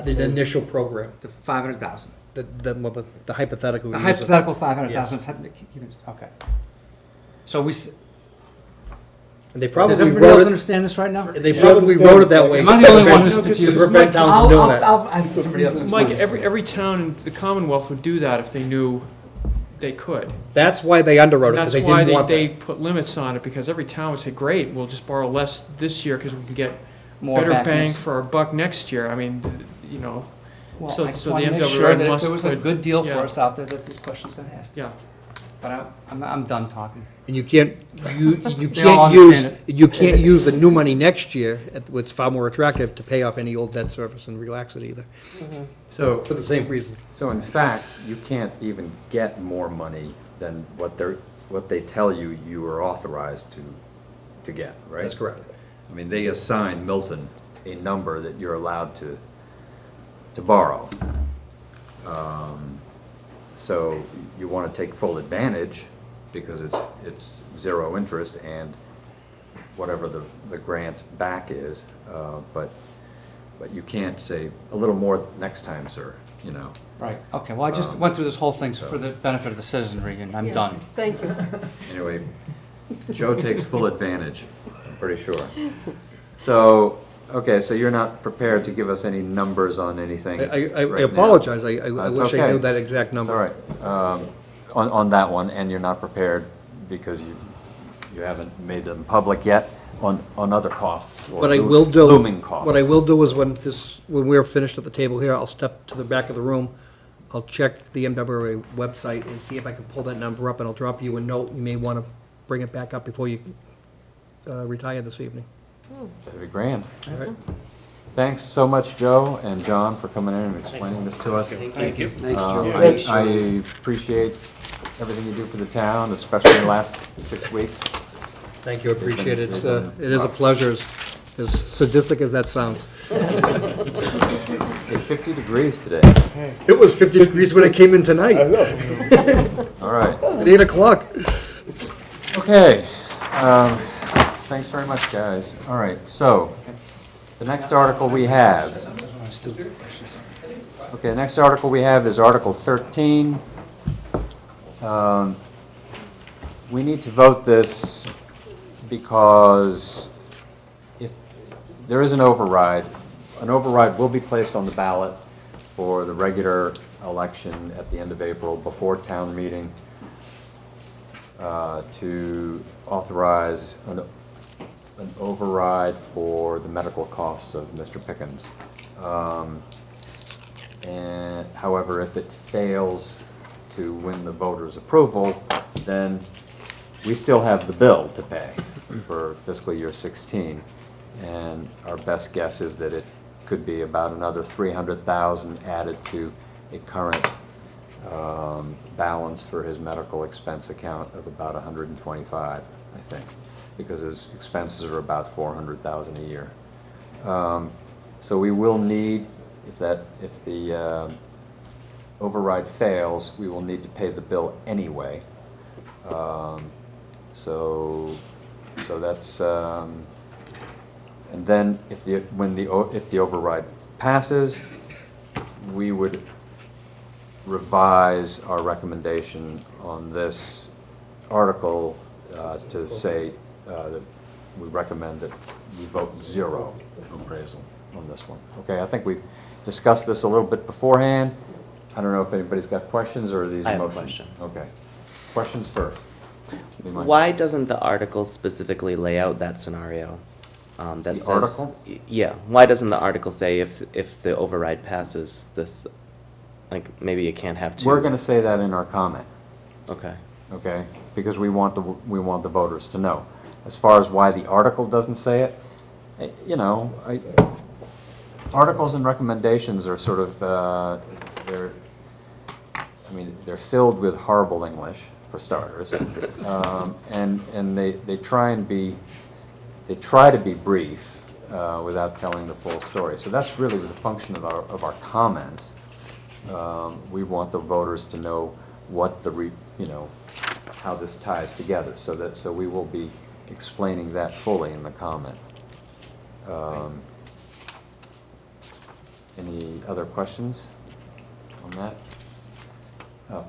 the initial program, The 500,000. the hypothetical. The we use it. hypothetical 500,000, okay. So And they does probably everybody else wrote it, understand this right now? and they probably wrote it that way. Am I the only one who's to confused? prevent towns from doing that. I think somebody else is. Mike, every town in the Commonwealth would do that if they knew they could. That's why they underwrote it, because That's they why didn't want they that. put limits on it, because every town would say, great, we'll just borrow less this year because we can get More better back bang next- for our buck next year. I mean, Well, so- I just so wanna the make MWRA sure that if must there was a put- good deal for yeah. us out there, that this question's gonna ask. yeah. But I'm done talking. And you can't, you They all can't use, understand you can't use the new money next year, it's far more attractive to pay off any old debt service and relax it either, So, for the same reasons. so in fact, you can't even get more money than what they tell you you are authorized to get, right? That's correct. I mean, they assign Milton a number that you're allowed to borrow. So you want to take full advantage because it's zero interest and whatever the grant back is, but you can't say a little more next time, sir, Right, okay, well, I just went through this whole thing for the benefit of the citizenry, and I'm done. Thank you. Anyway, Joe takes full advantage, I'm pretty sure. So, okay, so you're not prepared to give us any numbers on anything I right now. apologize, I That's wish I okay. knew that exact It's number. all right. On that one, and you're not prepared because you haven't made them public yet on other costs or What I will do, looming costs. what I will do is when we're finished at the table here, I'll step to the back of the room, I'll check the MWRA website and see if I can pull that number up, and I'll drop you a note. You may want to bring it back up before you retire this evening. That'd be grand. All right? Thanks so much, Joe and John, for coming in and explaining this to us. Thank you. Thanks, Joe. I appreciate everything you do for the town, especially in the last 6 weeks. Thank you, I appreciate it. It is a pleasure, as sadistic as that sounds. It's 50 degrees today. It was 50 degrees when I came in tonight, I know. All right. at 8 o'clock. Okay. Thanks very much, guys. All right, so the next article we have. Okay, the next article we have is Article 13. We need to vote this because if there is an override will be placed on the ballot for the regular election at the end of April before town meeting. to authorize an override for the medical costs of Mr. Pickens. And however, if it fails to win the voters' approval, then we still have the bill to pay for fiscal year 16. And our best guess is that it could be about another 300,000 added to a current balance for his medical expense account of about 125, I think, because his expenses are about 400,000 a year. So we will need, if the override fails, we will need to pay the bill anyway. So that's, and then if the override passes, we would revise our recommendation on this article to say that we recommend that we vote 0 appraisal on this one. Okay, I think we've discussed this a little bit beforehand. I don't know if anybody's got questions or are these I have a motions? question. Okay. Questions first. Why doesn't the article specifically lay out that scenario? That The says, article? Yeah. Why doesn't the article say if the override passes this, like maybe you can't have 2? We're going to say that in our comment. Okay. Okay, because we want the voters to know. As far as why the article doesn't say it, you know, articles and recommendations are sort of they're filled with horrible English for starters, and they try to be brief without telling the full story. So that's really the function of our comments. We want the voters to know what how this ties together, so we will be explaining that fully in the comment. Any other questions on that?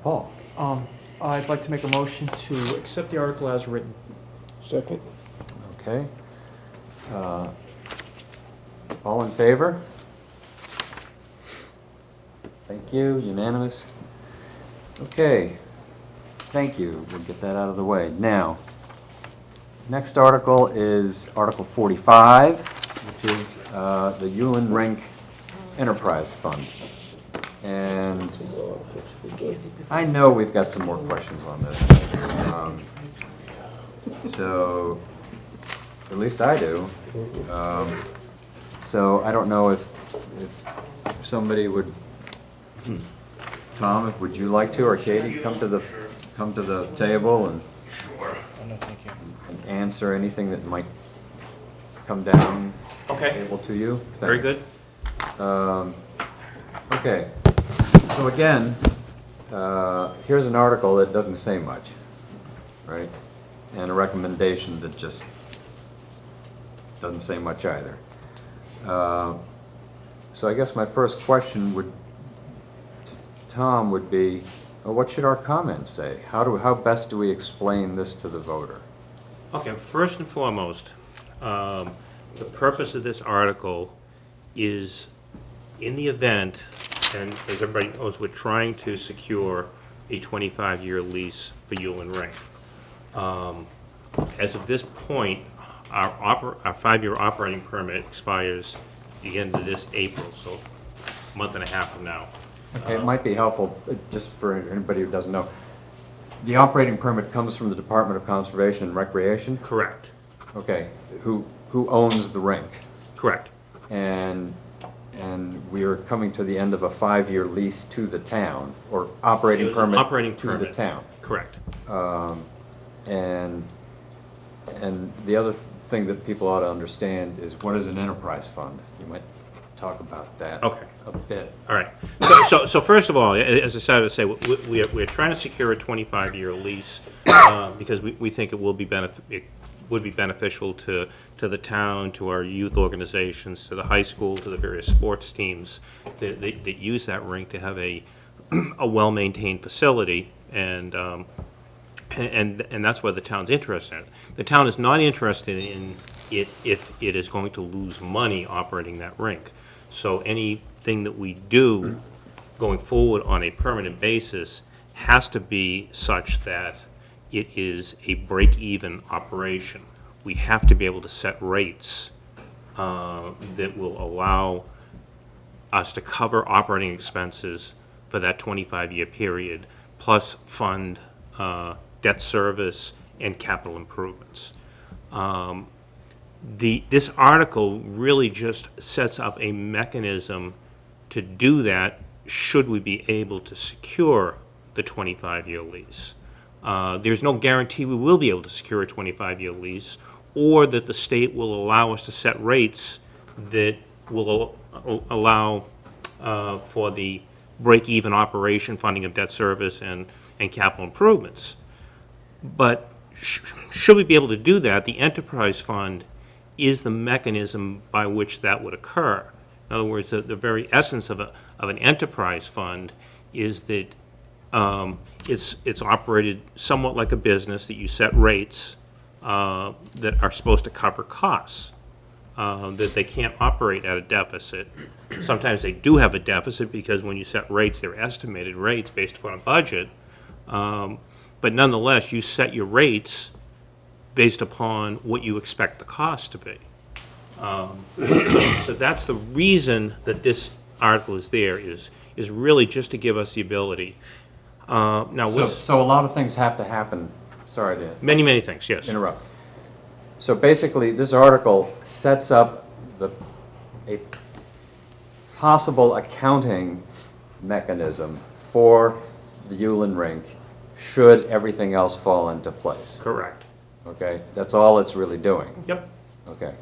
Paul? I'd like to make a motion to accept the article as written. Second? Okay. All in favor? Thank you, unanimous. Okay, thank you, we'll get that out of the way. Now, next article is Article 45, which is the Yulin Rink Enterprise Fund. And I know we've got some more questions on this. So, at least I do. So I don't know if somebody would, Tom, would you like to, or Katie, come to the table and answer anything that might come down the table to you? Very good. Okay, so again, here's an article that doesn't say much, right? And a recommendation that just doesn't say much either. So I guess my first question to Tom would be, what should our comments say? How best do we explain this to the voter? Okay, first and foremost, the purpose of this article is, in the event, and as everybody knows, we're trying to secure a 25-year lease for Yulin Rink. As of this point, our 5-year operating permit expires the end of this April, so a month and a half from now. Okay, it might be helpful, just for anybody who doesn't know. The operating permit comes from the Department of Conservation and Recreation? Correct. Okay, who owns the rink? Correct. And we are coming to the end of a 5-year lease to the town, or operating It was an permit operating to permit. the town. Correct. And the other thing that people ought to understand is, what is an enterprise fund? You might talk about that a bit. All right. So first of all, as I started to say, we're trying to secure a 25-year lease because we think it will be would be beneficial to the town, to our youth organizations, to the high school, to the various sports teams that use that rink to have a well-maintained facility, and that's why the town's interested in it. The town is not interested in it if it is going to lose money operating that rink. So anything that we do going forward on a permanent basis has to be such that it is a break-even operation. We have to be able to set rates that will allow us to cover operating expenses for that 25-year period, plus fund debt service and capital improvements. This article really just sets up a mechanism to do that should we be able to secure the 25-year lease. There's no guarantee we will be able to secure a 25-year lease, or that the state will allow us to set rates that will allow for the break-even operation, funding of debt service, and capital improvements. But should we be able to do that, the enterprise fund is the mechanism by which that would occur. In other words, the very essence of an enterprise fund is that it's operated somewhat like a business, that you set rates that are supposed to cover costs, that they can't operate at a deficit. Sometimes they do have a deficit because when you set rates, they're estimated rates based upon a budget. But nonetheless, you set your rates based upon what you expect the cost to be. So that's the reason that this article is there, is really just to give us the ability. Now, So a lot of things have to happen. Sorry to many things, yes. interrupt. So basically, this article sets up a possible accounting mechanism for the Yulin rink should everything else fall into place. Correct. Okay, that's all it's really doing. Yep. Okay.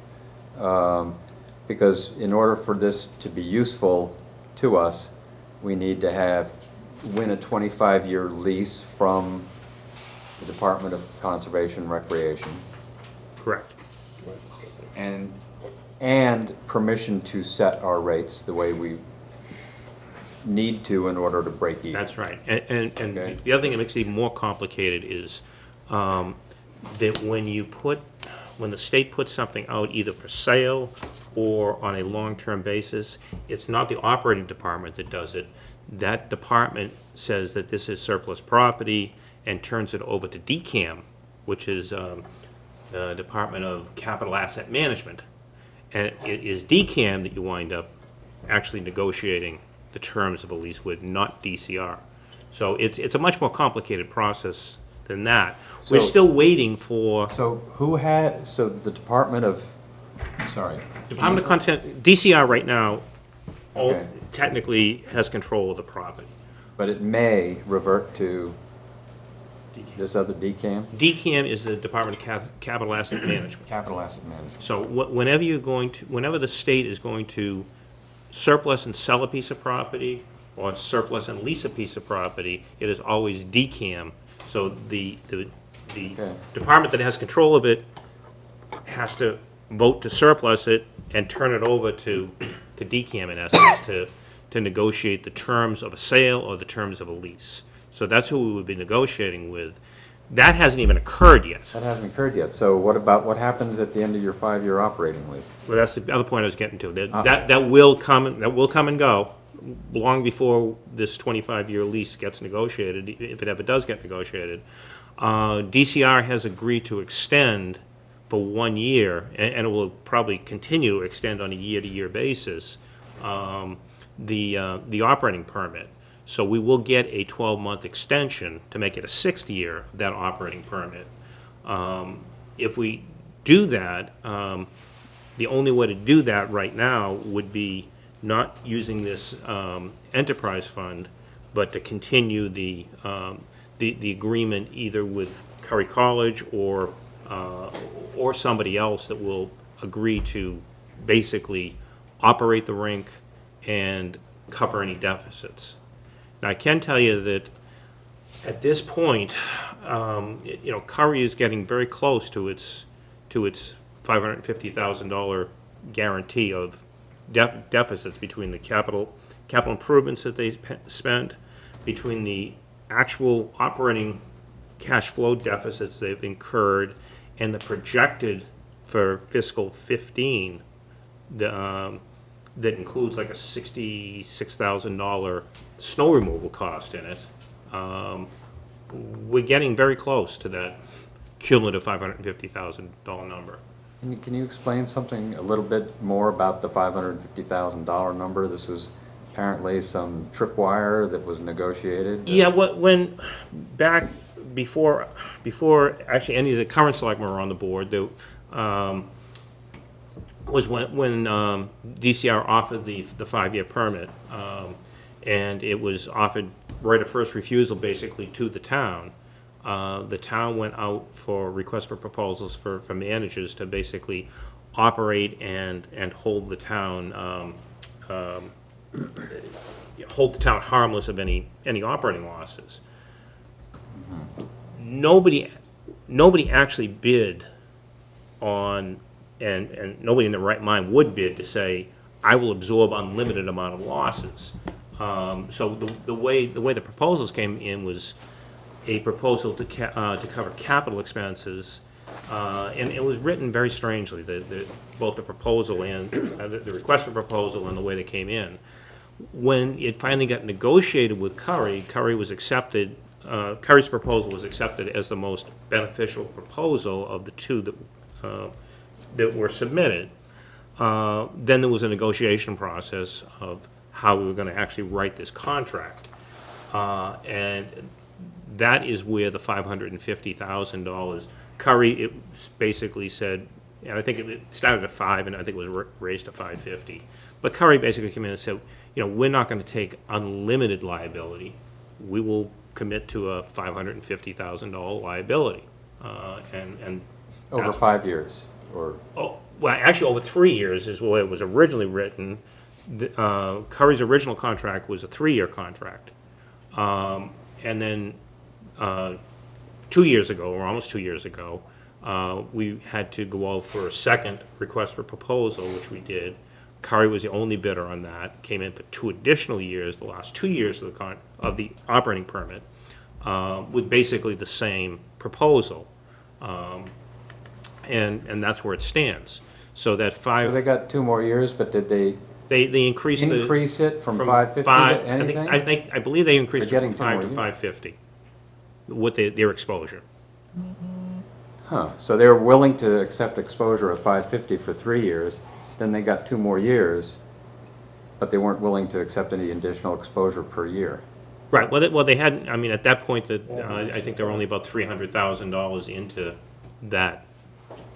Because in order for this to be useful to us, we need to win a 25-year lease from the Department of Conservation and Recreation. Correct. And permission to set our rates the way we need to in order to break even. That's right. And Okay. the other thing that makes it even more complicated is that when the state puts something out either for sale or on a long-term basis, it's not the operating department that does it. That department says that this is surplus property and turns it over to DCAM, which is the Department of Capital Asset Management. And it is DCAM that you wind up actually negotiating the terms of a lease with, not DCR. So it's a much more complicated process than that. We're So- still waiting for So the Department of, sorry. Department of Content. DCR right now Okay. technically has control of the property. But it may revert to this other DCAM? DCAM is the Department of Capital Asset Management. Capital Asset Management. So whenever the state is going to surplus and sell a piece of property, or surplus and lease a piece of property, it is always DCAM. So the Okay. department that has control of it has to vote to surplus it and turn it over to DCAM, in essence, to negotiate the terms of a sale or the terms of a lease. So that's who we would be negotiating with. That hasn't even occurred yet. That hasn't occurred yet. So what happens at the end of your 5-year operating lease? Well, that's the other point I was getting to. That will come and go long before this 25-year lease gets negotiated, if it ever does get negotiated. DCR has agreed to extend for 1 year, and it will probably continue to extend on a year-to-year basis, the operating permit. So we will get a 12-month extension to make it a 6th year, that operating permit. If we do that, the only way to do that right now would be not using this enterprise fund, but to continue the agreement either with Curry College or somebody else that will agree to basically operate the rink and cover any deficits. Now, I can tell you that at this point, Curry is getting very close to its $550,000 guarantee of deficits between the capital improvements that they spent, between the actual operating cash flow deficits they've incurred, and the projected for fiscal 15 that includes like a $66,000 snow removal cost in it. we're getting very close to that cumulative $550,000 number. Can you explain something a little bit more about the $550,000 number? This was apparently some tripwire that was negotiated? Yeah, when back before actually any of the current selectmen were on the board, there was when DCR offered the 5-year permit, and it was offered right of first refusal basically to the town. The town went out for requests for proposals for managers to basically operate and hold the town harmless of any operating losses. Nobody actually bid on, and nobody in their right mind would bid to say, I will absorb unlimited amount of losses. So the way the proposals came in was a proposal to cover capital expenses, and it was written very strangely. Both the proposal and the request for proposal and the way they came in. When it finally got negotiated with Curry was accepted. Curry's proposal was accepted as the most beneficial proposal of the two that were submitted. Then there was a negotiation process of how we were going to actually write this contract, and that is where the $550,000. Curry basically said, and I think it started at 5, and I think it was raised to 550. But Curry basically came in and said, we're not going to take unlimited liability. We will commit to a $550,000 liability, and Over 5 years, or? Oh, well, actually, over 3 years is the way it was originally written. Curry's original contract was a 3-year contract, and then 2 years ago, or almost 2 years ago, we had to go out for a second request for proposal, which we did. Curry was the only bidder on that. Came in for 2 additional years, the last 2 years of the operating permit, with basically the same proposal, and that's where it stands. So that So they got 2 more years, but did they they increased increase it from 550 to anything? I believe they increased They're it from getting 2 5 to more years. 550 with their exposure. Huh, so they were willing to accept exposure of 550 for 3 years, then they got 2 more years, but they weren't willing to accept any additional exposure per year. Right, well, they hadn't, I mean, at that point, I think they were only about $300,000 into that,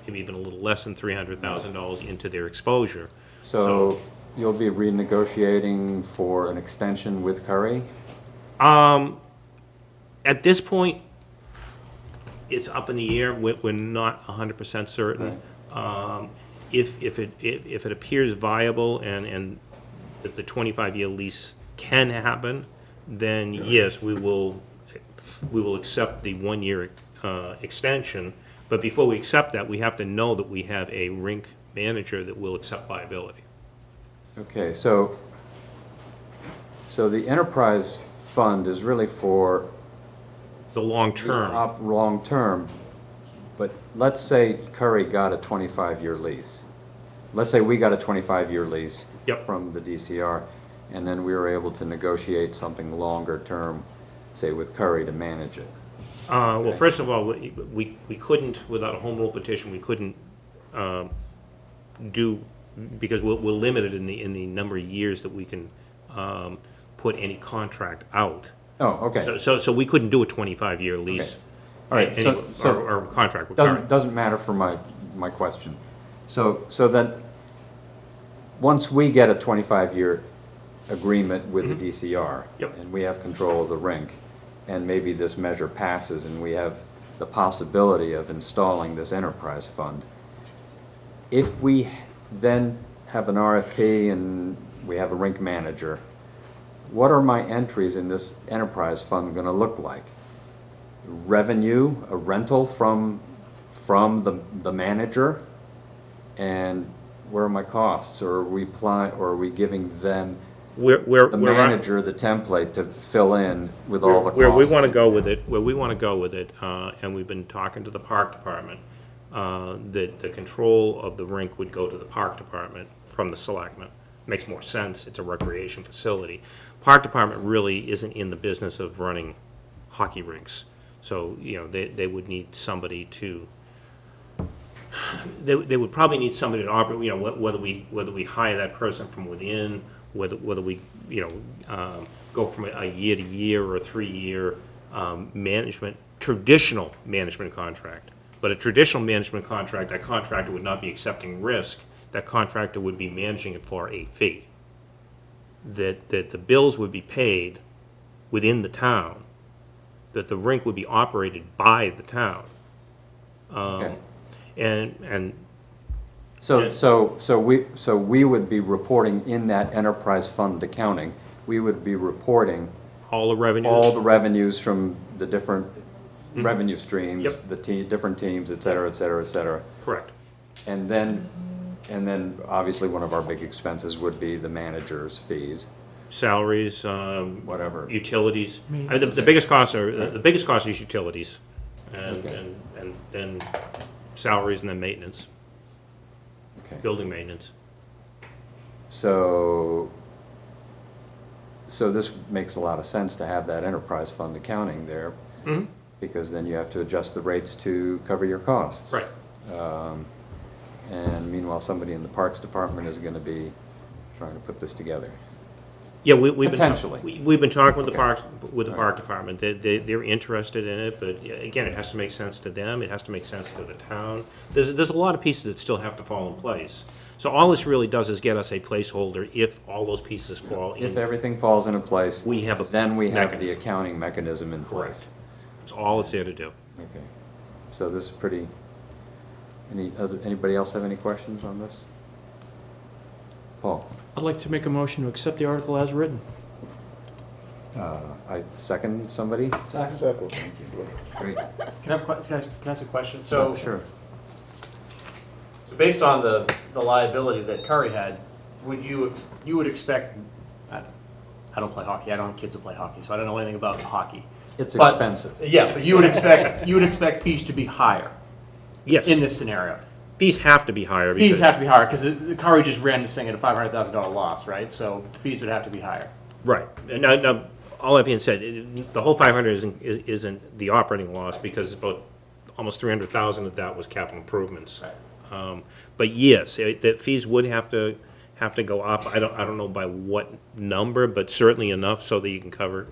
maybe even a little less than $300,000 into their exposure. So you'll be renegotiating for an extension with Curry? At this point, it's up in the air. We're not 100% certain. If it appears viable and that the 25-year lease can happen, then yes, we will accept the 1-year extension. But before we accept that, we have to know that we have a rink manager that will accept liability. Okay, so the enterprise fund is really for The long term. long term, but let's say Curry got a 25-year lease. Let's say we got a 25-year lease Yep. from the DCR, and then we were able to negotiate something longer term, say with Curry to manage it. Well, first of all, we couldn't, without a home rule petition, we couldn't do, because we're limited in the number of years that we can put any contract out. Oh, okay. So we couldn't do a 25-year lease. Okay. All right, Or contract with Curry. doesn't matter for my question. So then, once we get a 25-year agreement with the DCR, Yep. and we have control of the rink, and maybe this measure passes, and we have the possibility of installing this enterprise fund, if we then have an RFP and we have a rink manager, what are my entries in this enterprise fund going to look like? Revenue, a rental from the manager, and where are my costs? Or are we giving them, the manager, the template to fill in with all the costs? Where we want to go with it, and we've been talking to the park department, that the control of the rink would go to the park department from the selectmen. Makes more sense, it's a recreation facility. Park department really isn't in the business of running hockey rinks. So, you know, they would need somebody to, they would probably need somebody to operate, you know, whether we hire that person from within, whether we, you know, go from a year to year or a 3-year traditional management contract. But a traditional management contract, that contractor would not be accepting risk. That contractor would be managing it for a fee. That the bills would be paid within the town, that the rink would be operated by the town. Okay. And So we would be reporting in that enterprise fund accounting, we would be reporting all the revenues. all the revenues from the different revenue streams, Yep. the different teams, et cetera, et cetera, et cetera. Correct. And then obviously one of our big expenses would be the manager's fees, Salaries, whatever. utilities. I mean, the biggest costs are, the biggest cost is utilities, and, Okay. and then salaries and then maintenance, Okay. building maintenance. So this makes a lot of sense to have that enterprise fund accounting there, Mhm. because then you have to adjust the rates to cover your costs. Right. And meanwhile, somebody in the Parks Department is gonna be trying to put this together. Yeah, we've been. Potentially. We've been talking with the Okay. parks, with the All park right. department. They're interested in it, but yeah, again, it has to make sense to them, it has to make sense to the town. There's a lot of pieces that still have to fall in place. So all this really does is get us a placeholder if all those pieces fall in. If everything falls into place, We have a then we have the mechanism. accounting mechanism in place. Correct. That's all it's there to do. Okay. So this is pretty, anybody else have any questions on this? Paul? I'd like to make a motion to accept the article as written. I second somebody? Second. Great. Can I ask a question? So, Sure. so based on the liability that Curry had, you would expect, I don't play hockey, I don't have kids who play hockey, so I don't know anything about hockey. It's But- expensive. Yeah, but you would expect fees to be higher Yes, in this scenario. fees have to be higher. Fees because- have to be higher, because Curry just ran this thing at a $500,000 loss, right? So the fees would have to be higher. Right. And now, all that being said, the whole 500 isn't the operating loss, because about almost 300,000 of that was capital improvements. Right. But yes, the fees would have to go up. I don't know by what number, but certainly enough so that you can cover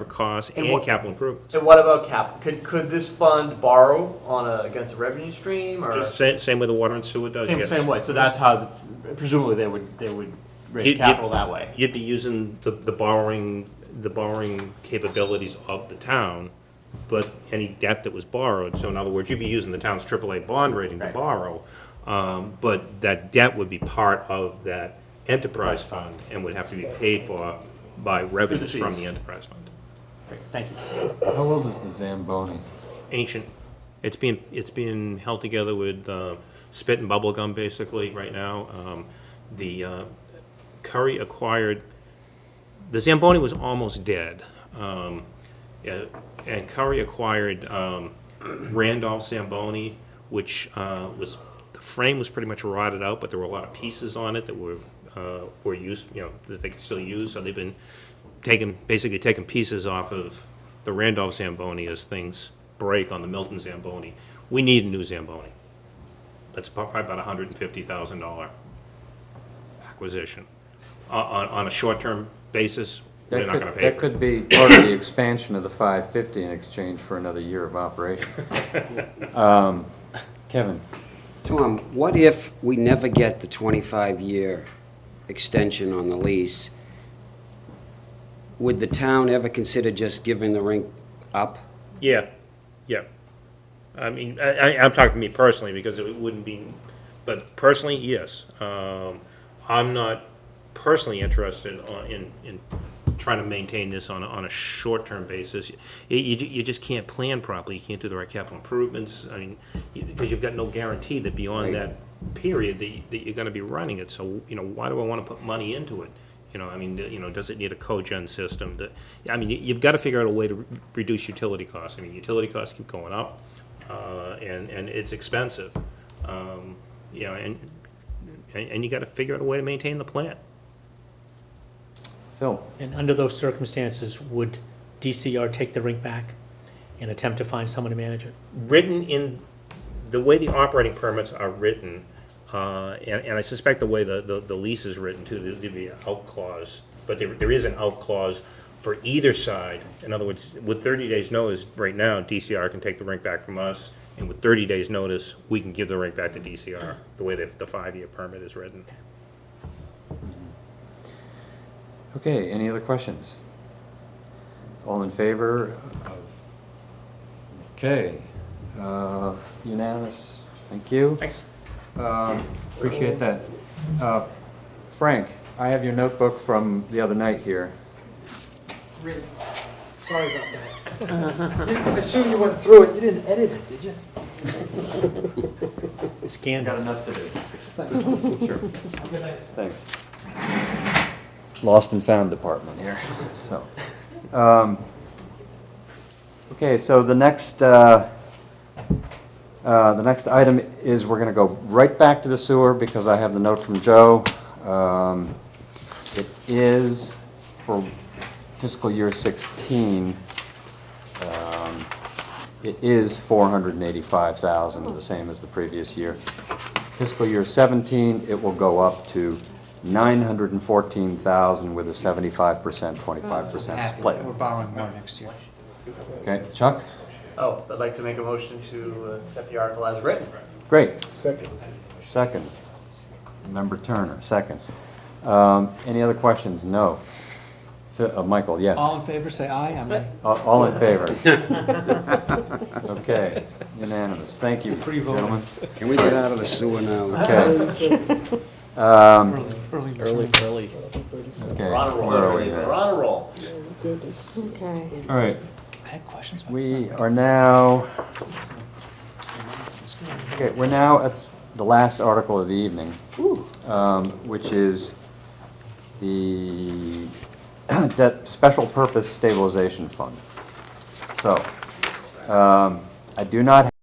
costs And and what- capital improvements. And what about cap? Could this fund borrow against a revenue stream, or Just same way the water and sewer does, yes. same way? So that's how presumably they would raise capital that way. You'd be using the borrowing capabilities of the town, but any debt that was borrowed, so in other words, you'd be using the town's AAA bond rating to Right. borrow, but that debt would be part of that enterprise fund and would have to be paid for by revenues from fees. the enterprise fund. Great, thank you. How old is the Zamboni? Ancient. It's being held together with spit and bubble gum basically right now. Curry acquired, the Zamboni was almost dead. And Curry acquired Randolph Zamboni, which the frame was pretty much rotted out, but there were a lot of pieces on it that were used, that they could still use. So they've been basically taking pieces off of the Randolph Zamboni as things break on the Milton Zamboni. We need a new Zamboni. That's probably about $150,000 acquisition. On a short-term basis, we're not going to pay That for it. could be part of the expansion of the 550 in exchange for another year of operation. Kevin? Tom, what if we never get the 25-year extension on the lease? Would the town ever consider just giving the rink up? Yeah. I mean, I'm talking to me personally because it wouldn't be, but personally, yes. I'm not personally interested in trying to maintain this on a short-term basis. You just can't plan properly. You can't do the right capital improvements. I mean, because you've got no guarantee that beyond Right. that period that you're going to be running it. So, why do I want to put money into it? I mean, does it need a cogen system? I mean, you've got to figure out a way to reduce utility costs. I mean, utility costs keep going up, and it's expensive. And you got to figure out a way to maintain the plant. Phil? And under those circumstances, would DCR take the rink back? and attempt to find someone to manage it? Written in, the way the operating permits are written, and I suspect the way the lease is written too, there'd be an out clause, but there is an out clause for either side. In other words, with 30 days notice, right now, DCR can take the rink back from us, and with 30 days notice, we can give the rink back to DCR, the way the 5-year permit is written. Okay, any other questions? All in favor? Okay, unanimous, thank you. Thanks. Appreciate that. Frank, I have your notebook from the other night here. Really? Sorry about that. I assume you went through it, you didn't edit it, did you? Scanned Got it. enough to do. Thanks. Sure. Thanks. Lost and found department here, so. Okay, so the next item is we're gonna go right back to the sewer because I have the note from Joe. It is for fiscal year 16, it is $485,000, the same as the previous year. Fiscal year 17, it will go up to $914,000 with a 75%, 25% Happy. split. We're borrowing more next year. Okay, Chuck? Oh, I'd like to make a motion to accept the article as written. Great. Second. Second. Member Turner, second. Any other questions? No. Michael, yes. All in favor, say aye. I'm aye. All in favor? Okay, unanimous. Thank you, Free vote. gentlemen. Can we get out of the sewer now? Okay. Early. Early. Okay, We're on a roll. where are we here? We're on a roll. Goodness. Okay. All right, I had questions. but- we are now, okay, we're now at the last article of the evening, which is the debt special purpose stabilization fund. So, I do not